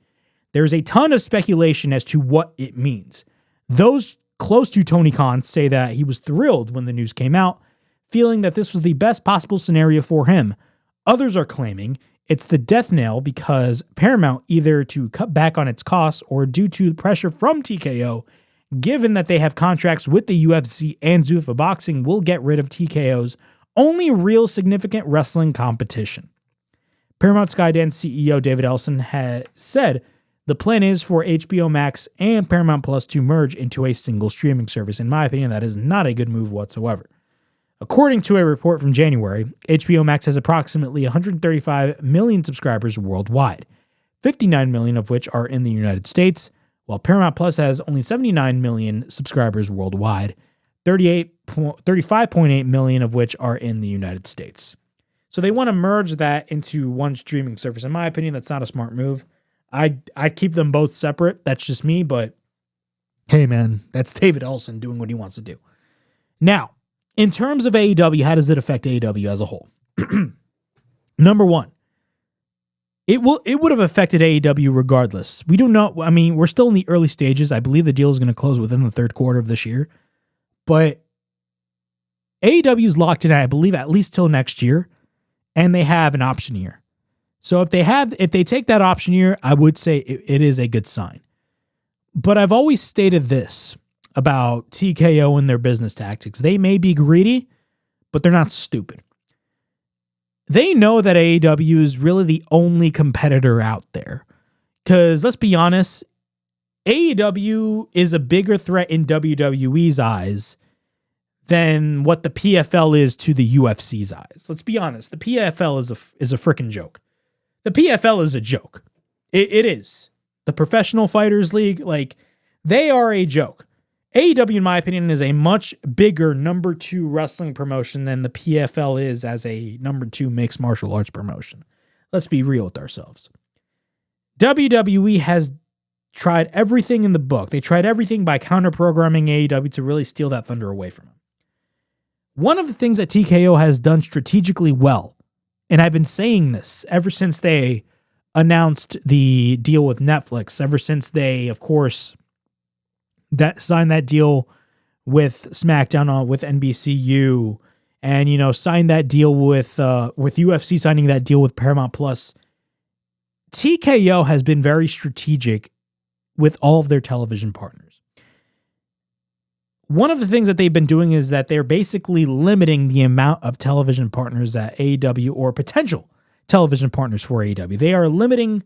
S1: There is a ton of speculation as to what it means. Those close to Tony Khan say that he was thrilled when the news came out, feeling that this was the best possible scenario for him. Others are claiming it's the death knell because Paramount, either to cut back on its costs or due to pressure from TKO, given that they have contracts with the UFC and Zuffa Boxing, will get rid of TKO's only real significant wrestling competition." Paramount Skydance CEO David Ellison had said the plan is for HBO Max and Paramount Plus to merge into a single streaming service. In my opinion, that is not a good move whatsoever. According to a report from January, HBO Max has approximately 135 million subscribers worldwide, 59 million of which are in the United States, while Paramount Plus has only 79 million subscribers worldwide, 35.8 million of which are in the United States. So they want to merge that into one streaming service. In my opinion, that's not a smart move. I'd keep them both separate. That's just me, but hey, man, that's David Ellison doing what he wants to do. Now, in terms of AEW, how does it affect AEW as a whole? Number one, it would have affected AEW regardless. We do not, I mean, we're still in the early stages. I believe the deal is going to close within the third quarter of this year. But AEW is locked in, I believe, at least till next year, and they have an option year. So if they take that option year, I would say it is a good sign. But I've always stated this about TKO and their business tactics. They may be greedy, but they're not stupid. They know that AEW is really the only competitor out there. Because let's be honest, AEW is a bigger threat in WWE's eyes than what the PFL is to the UFC's eyes. Let's be honest. The PFL is a freaking joke. The PFL is a joke. It is. The Professional Fighters League, like, they are a joke. AEW, in my opinion, is a much bigger number 2 wrestling promotion than the PFL is as a number 2 mixed martial arts promotion. Let's be real with ourselves. WWE has tried everything in the book. They tried everything by counter-programming AEW to really steal that thunder away from them. One of the things that TKO has done strategically well, and I've been saying this ever since they announced the deal with Netflix, ever since they, of course, signed that deal with SmackDown with NBCU, and signed that deal with UFC, signing that deal with Paramount Plus. TKO has been very strategic with all of their television partners. One of the things that they've been doing is that they're basically limiting the amount of television partners at AEW, or potential television partners for AEW. They are limiting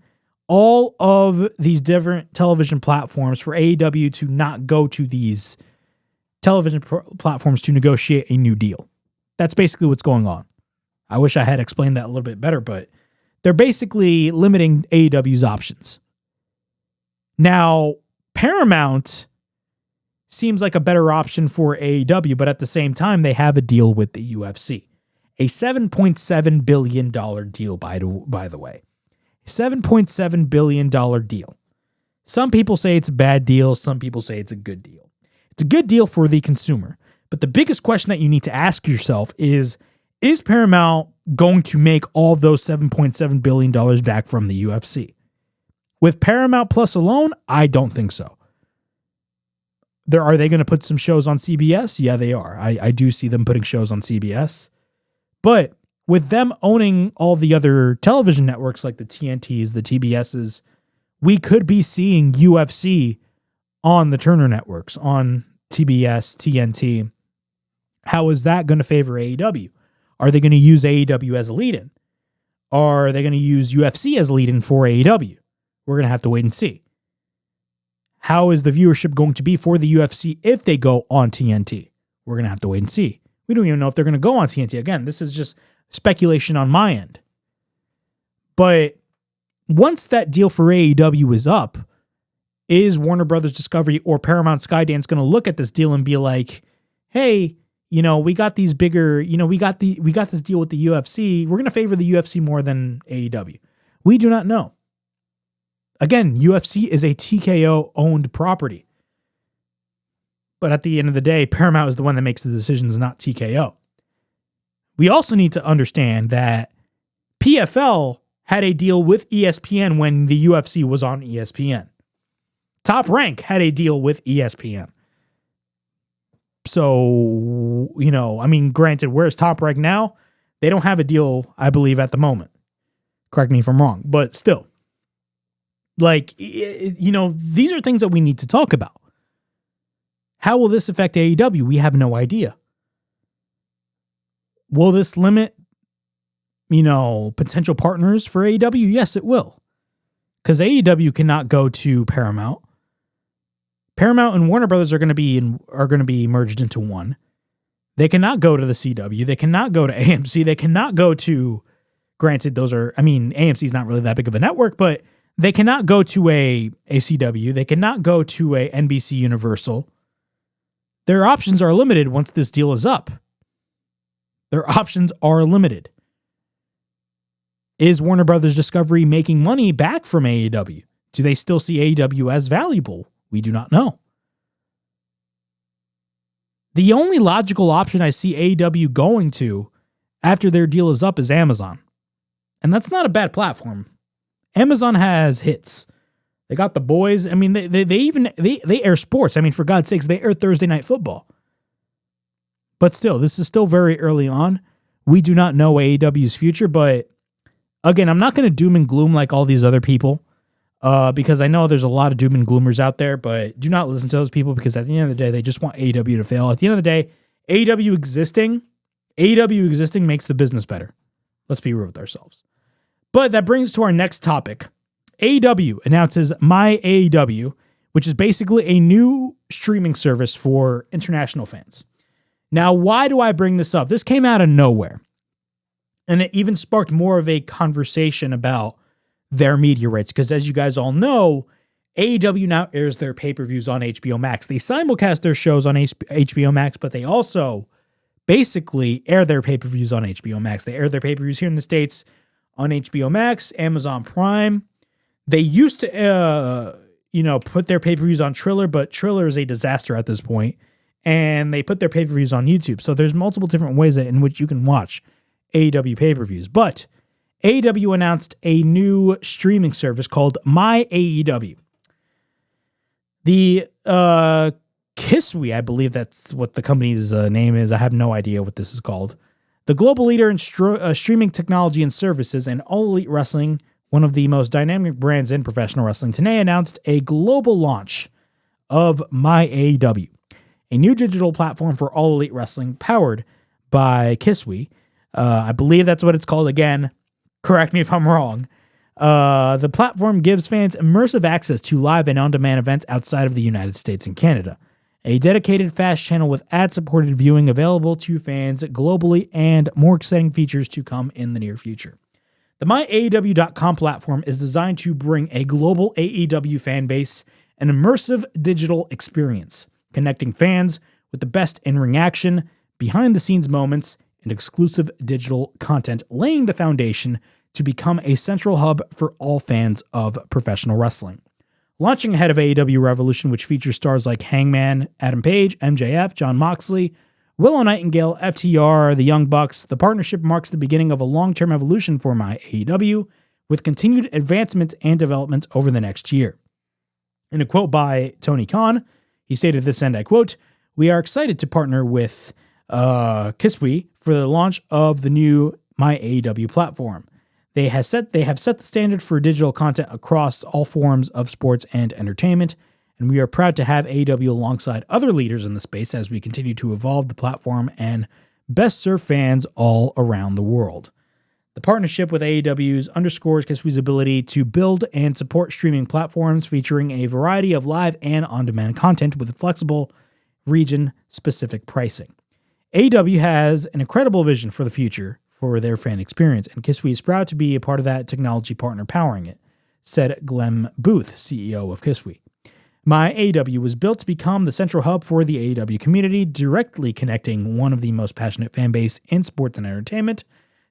S1: all of these different television platforms for AEW to not go to these television platforms to negotiate a new deal. That's basically what's going on. I wish I had explained that a little bit better, but they're basically limiting AEW's options. Now, Paramount seems like a better option for AEW, but at the same time, they have a deal with the UFC. A $7.7 billion deal, by the way. $7.7 billion deal. Some people say it's a bad deal. Some people say it's a good deal. It's a good deal for the consumer. But the biggest question that you need to ask yourself is Paramount going to make all of those $7.7 billion back from the UFC? With Paramount Plus alone, I don't think so. Are they going to put some shows on CBS? Yeah, they are. I do see them putting shows on CBS. But with them owning all the other television networks like the TNTs, the TBSs, we could be seeing UFC on the Turner networks, on TBS, TNT. How is that going to favor AEW? Are they going to use AEW as a lead-in? Are they going to use UFC as a lead-in for AEW? We're going to have to wait and see. How is the viewership going to be for the UFC if they go on TNT? We're going to have to wait and see. We don't even know if they're going to go on TNT. Again, this is just speculation on my end. But once that deal for AEW is up, is Warner Brothers Discovery or Paramount Skydance going to look at this deal and be like, hey, we got these bigger, we got this deal with the UFC. We're going to favor the UFC more than AEW. We do not know. Again, UFC is a TKO owned property. But at the end of the day, Paramount is the one that makes the decisions, not TKO. We also need to understand that PFL had a deal with ESPN when the UFC was on ESPN. Top Rank had a deal with ESPN. So, granted, where's Top Rank now? They don't have a deal, I believe, at the moment. Correct me if I'm wrong, but still. These are things that we need to talk about. How will this affect AEW? We have no idea. Will this limit, potential partners for AEW? Yes, it will. Because AEW cannot go to Paramount. Paramount and Warner Brothers are going to be merged into one. They cannot go to the CW. They cannot go to AMC. They cannot go to, granted, AMC is not really that big of a network, but they cannot go to a CW. They cannot go to a NBC Universal. Their options are limited once this deal is up. Their options are limited. Is Warner Brothers Discovery making money back from AEW? Do they still see AEW as valuable? We do not know. The only logical option I see AEW going to after their deal is up is Amazon. And that's not a bad platform. Amazon has hits. They got The Boys. I mean, they air sports. I mean, for God's sakes, they air Thursday Night Football. But still, this is still very early on. We do not know AEW's future, but again, I'm not going to doom and gloom like all these other people, because I know there's a lot of doom and gloomers out there, but do not listen to those people, because at the end of the day, they just want AEW to fail. At the end of the day, AEW existing makes the business better. Let's be real with ourselves. But that brings us to our next topic. AEW announces MyAEW, which is basically a new streaming service for international fans. Now, why do I bring this up? This came out of nowhere. And it even sparked more of a conversation about their media rights. Because as you guys all know, AEW now airs their pay-per-views on HBO Max. They simulcast their shows on HBO Max, but they also basically air their pay-per-views on HBO Max. They air their pay-per-views here in the States on HBO Max, Amazon Prime. They used to, put their pay-per-views on Triller, but Triller is a disaster at this point. And they put their pay-per-views on YouTube. So there's multiple different ways in which you can watch AEW pay-per-views. But AEW announced a new streaming service called MyAEW. The Kiswe, I believe that's what the company's name is. I have no idea what this is called. The global leader in streaming technology and services and All Elite Wrestling, one of the most dynamic brands in professional wrestling, today announced a global launch of MyAEW, a new digital platform for All Elite Wrestling powered by Kiswe. I believe that's what it's called. Again, correct me if I'm wrong. The platform gives fans immersive access to live and on-demand events outside of the United States and Canada. A dedicated fast channel with ad-supported viewing available to fans globally, and more exciting features to come in the near future. The MyAEW.com platform is designed to bring a global AEW fan base an immersive digital experience, connecting fans with the best in-ring action, behind-the-scenes moments, and exclusive digital content, laying the foundation to become a central hub for all fans of professional wrestling. Launching ahead of AEW Revolution, which features stars like Hangman, Adam Page, MJF, Jon Moxley, Willow Nightingale, FTR, the Young Bucks, the partnership marks the beginning of a long-term evolution for MyAEW, with continued advancements and developments over the next year. In a quote by Tony Khan, he stated this, and I quote, "We are excited to partner with Kiswe for the launch of the new MyAEW platform. They have set the standard for digital content across all forms of sports and entertainment, and we are proud to have AEW alongside other leaders in the space as we continue to evolve the platform and best serve fans all around the world." The partnership with AEW's underscores Kiswe's ability to build and support streaming platforms featuring a variety of live and on-demand content with flexible region-specific pricing. AEW has an incredible vision for the future for their fan experience, and Kiswe is proud to be a part of that technology partner powering it, said Glenn Booth, CEO of Kiswe. MyAEW was built to become the central hub for the AEW community, directly connecting one of the most passionate fan base in sports and entertainment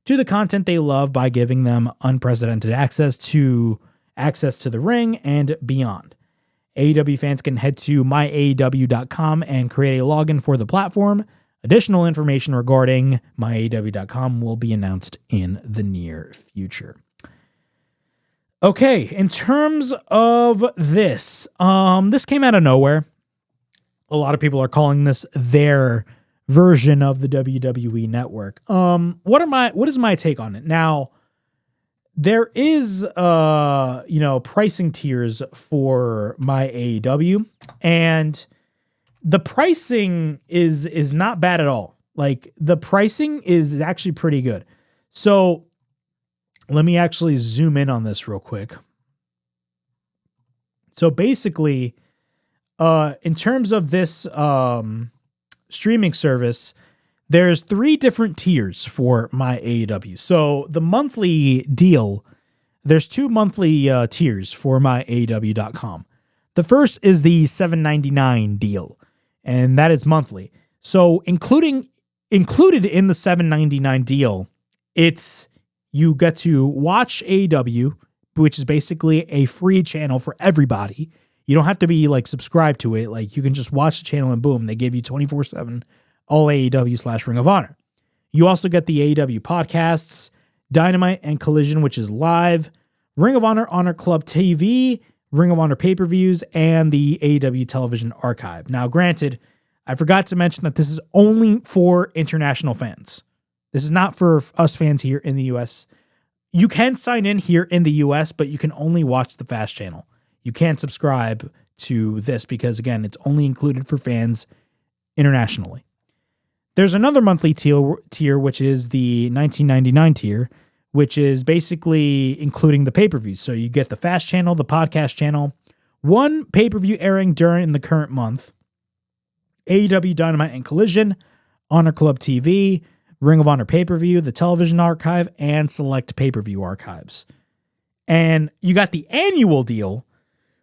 S1: to the content they love by giving them unprecedented access to the ring and beyond. AEW fans can head to myaew.com and create a login for the platform. Additional information regarding myaew.com will be announced in the near future. Okay, in terms of this, this came out of nowhere. A lot of people are calling this their version of the WWE network. What is my take on it? Now, there is pricing tiers for MyAEW, and the pricing is not bad at all. Like, the pricing is actually pretty good. So let me actually zoom in on this real quick. So basically, in terms of this streaming service, There's 3 different tiers for MyAEW. So the monthly deal, there's 2 monthly tiers for MyAEW.com. The first is the $7.99 deal, and that is monthly. So included in the $7.99 deal, it's you get to watch AEW, which is basically a free channel for everybody. You don't have to be like subscribed to it. Like you can just watch the channel and boom, they give you 24/7 all AEW / Ring of Honor. You also get the AEW podcasts, Dynamite and Collision, which is live, Ring of Honor, Honor Club TV, Ring of Honor pay-per-views, and the AEW television archive. Now, granted, I forgot to mention that this is only for international fans. This is not for us fans here in the US. You can sign in here in the US, but you can only watch the Fast channel. You can't subscribe to this because, again, it's only included for fans internationally. There's another monthly tier, which is the $19.99 tier, which is basically including the pay-per-views. So you get the Fast channel, the podcast channel, 1 pay-per-view airing during the current month, AEW Dynamite and Collision, Honor Club TV, Ring of Honor pay-per-view, the television archive, and select pay-per-view archives. And you got the annual deal,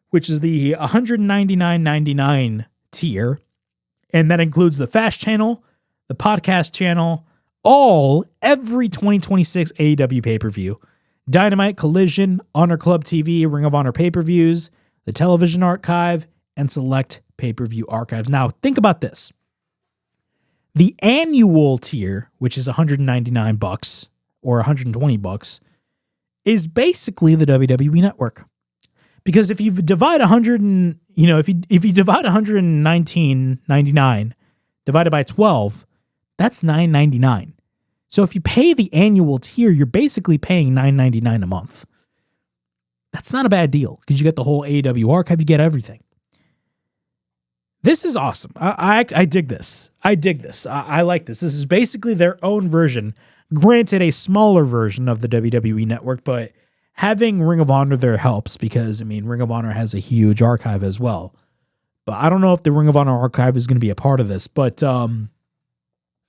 S1: which is the $199.99 tier, and that includes the Fast channel, the podcast channel, every 2026 AEW pay-per-view, Dynamite, Collision, Honor Club TV, Ring of Honor pay-per-views, the television archive, and select pay-per-view archives. Now, think about this. The annual tier, which is $199 or $120, is basically the WWE Network. Because if you divide if you divide $119.99 divided by 12, that's $9.99. So if you pay the annual tier, you're basically paying $9.99 a month. That's not a bad deal because you get the whole AEW archive, you get everything. This is awesome. I dig this. I like this. This is basically their own version. Granted, a smaller version of the WWE Network, but having Ring of Honor there helps because, Ring of Honor has a huge archive as well. But I don't know if the Ring of Honor archive is going to be a part of this. But,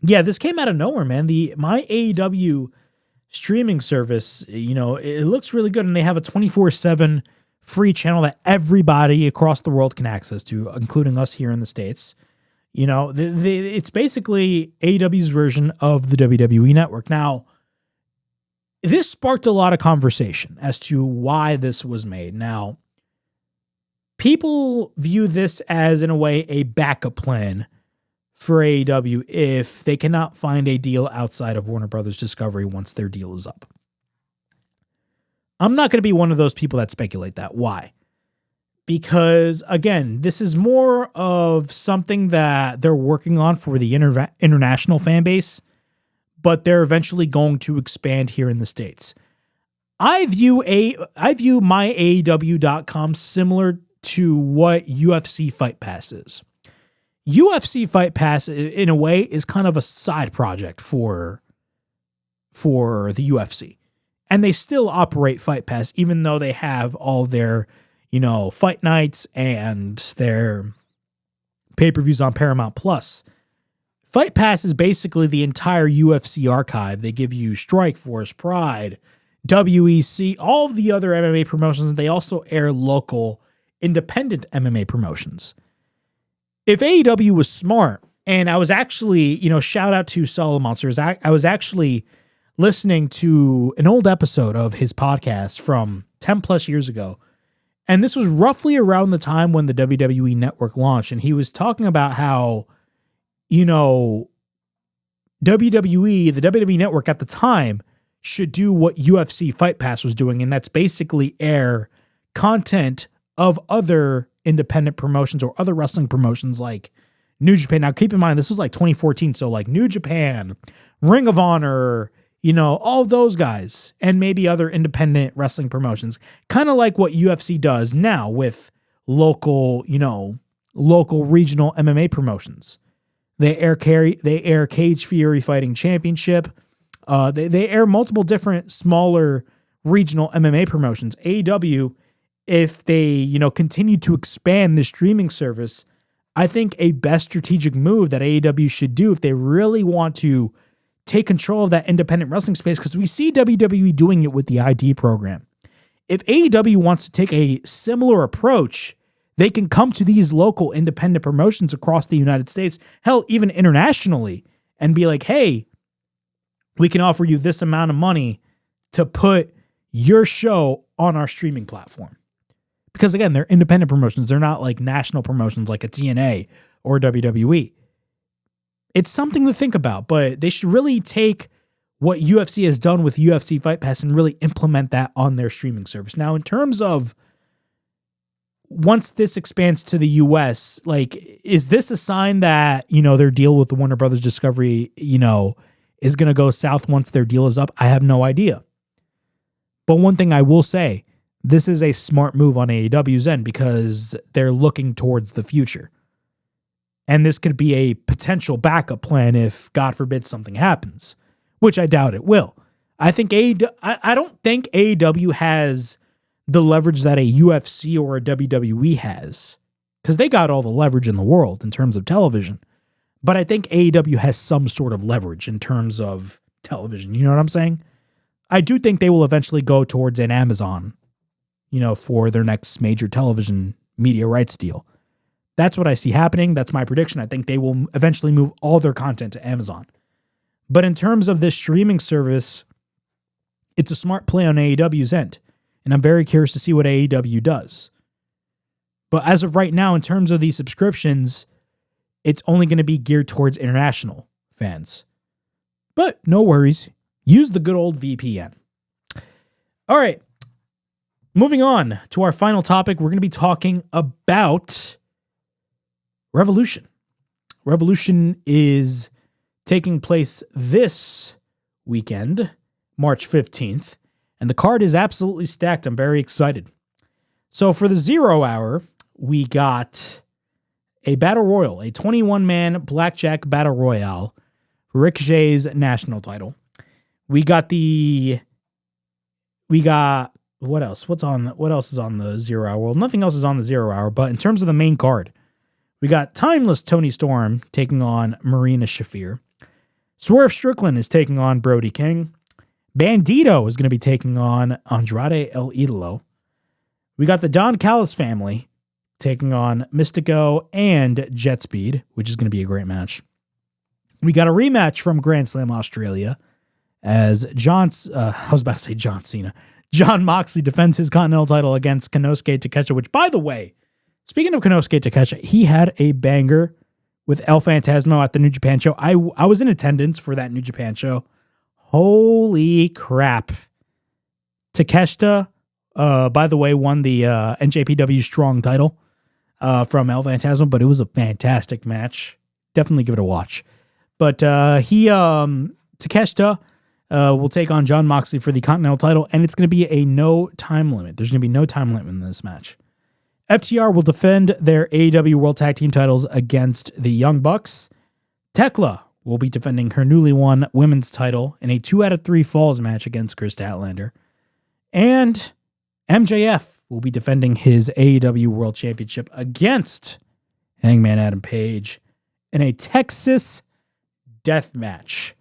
S1: yeah, this came out of nowhere, man. The MyAEW streaming service, it looks really good. And they have a 24/7 free channel that everybody across the world can access to, including us here in the States. It's basically AEW's version of the WWE Network. Now, this sparked a lot of conversation as to why this was made. Now, people view this as, in a way, a backup plan for AEW if they cannot find a deal outside of Warner Brothers Discovery once their deal is up. I'm not going to be one of those people that speculate that. Why? Because, again, this is more of something that they're working on for the international fan base, but they're eventually going to expand here in the States. I view MyAEW.com similar to what UFC Fight Pass is. UFC Fight Pass, in a way, is kind of a side project for the UFC. And they still operate Fight Pass, even though they have all their, fight nights and their pay-per-views on Paramount Plus. Fight Pass is basically the entire UFC archive. They give you Strikeforce, Pride, WEC, all of the other MMA promotions. They also air local independent MMA promotions. If AEW was smart, and I was actually, shout out to Solo Monsters, I was actually listening to an old episode of his podcast from 10 plus years ago. And this was roughly around the time when the WWE Network launched. And he was talking about how, the WWE Network at the time should do what UFC Fight Pass was doing. And that's basically air content of other independent promotions or other wrestling promotions like New Japan. Now, keep in mind, this was like 2014. So like New Japan, Ring of Honor, all those guys, and maybe other independent wrestling promotions, kind of like what UFC does now with local regional MMA promotions. They air Cage Fury Fighting Championship. They air multiple different smaller regional MMA promotions. AEW, if they, continue to expand the streaming service, I think a best strategic move that AEW should do if they really want to take control of that independent wrestling space, because we see WWE doing it with the ID program. If AEW wants to take a similar approach, they can come to these local independent promotions across the United States, hell, even internationally, and be like, hey, we can offer you this amount of money to put your show on our streaming platform. Because again, they're independent promotions. They're not like national promotions like a TNA or WWE. It's something to think about, but they should really take what UFC has done with UFC Fight Pass and really implement that on their streaming service. Now, in terms of once this expands to the US, like, is this a sign that, their deal with the Warner Brothers Discovery, is going to go south once their deal is up? I have no idea. But one thing I will say, this is a smart move on AEW's end because they're looking towards the future. And this could be a potential backup plan if, God forbid, something happens, which I doubt it will. I don't think AEW has the leverage that a UFC or a WWE has, because they got all the leverage in the world in terms of television. But I think AEW has some sort of leverage in terms of television. You know what I'm saying? I do think they will eventually go towards an Amazon, for their next major television media rights deal. That's what I see happening. That's my prediction. I think they will eventually move all their content to Amazon. But in terms of this streaming service, it's a smart play on AEW's end. And I'm very curious to see what AEW does. But as of right now, in terms of these subscriptions, it's only going to be geared towards international fans. But no worries. Use the good old VPN. All right. Moving on to our final topic, we're going to be talking about Revolution. Revolution is taking place this weekend, March 15th, and the card is absolutely stacked. I'm very excited. So for the 0 hour, we got a battle royal, a 21-man blackjack battle royale for Ricochet's national title. We got what else? What else is on the 0 hour? Well, nothing else is on the 0 hour, but in terms of the main card, we got Timeless Tony Storm taking on Marina Shafir. Swerve Strickland is taking on Brody King. Bandito is going to be taking on Andrade El Idolo. We got the Don Callis family taking on Mystico and Jet Speed, which is going to be a great match. We got a rematch from Grand Slam Australia as John Cena. John Moxley defends his Continental title against Konosuke Takeshita, which, by the way, speaking of Konosuke Takeshita, he had a banger with El Phantasmo at the New Japan show. I was in attendance for that New Japan show. Holy crap. Takeshita, by the way, won the NJPW Strong title from El Phantasmo, but it was a fantastic match. Definitely give it a watch. But Takeshita will take on John Moxley for the Continental title, and it's going to be a no time limit. There's going to be no time limit in this match. FTR will defend their AEW World Tag Team titles against the Young Bucks. Tekla will be defending her newly won women's title in a 2 out of 3 falls match against Chris Statlander. And MJF will be defending his AEW World Championship against Hangman Adam Page in a Texas death match.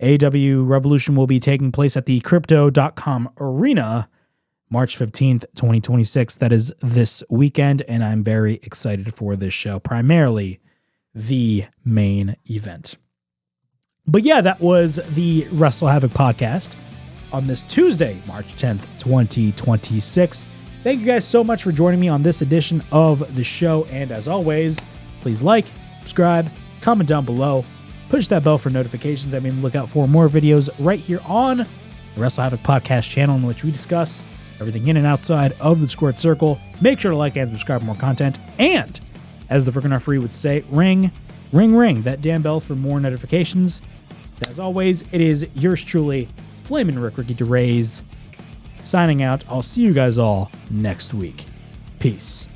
S1: AEW Revolution will be taking place at the Crypto.com Arena March 15th, 2026. That is this weekend, and I'm very excited for this show, primarily the main event. But yeah, that was the WrestleHavoc Podcast on this Tuesday, March 10th, 2026. Thank you guys so much for joining me on this edition of the show, and as always, please like, subscribe, comment down below, push that bell for notifications. Look out for more videos right here on the WrestleHavoc Podcast channel, in which we discuss everything in and outside of the squared circle. Make sure to like and subscribe for more content. And as the freaking referee would say, ring, ring, ring that damn bell for more notifications. As always, it is yours truly, Flamin' Ricky DeRays, signing out. I'll see you guys all next week. Peace.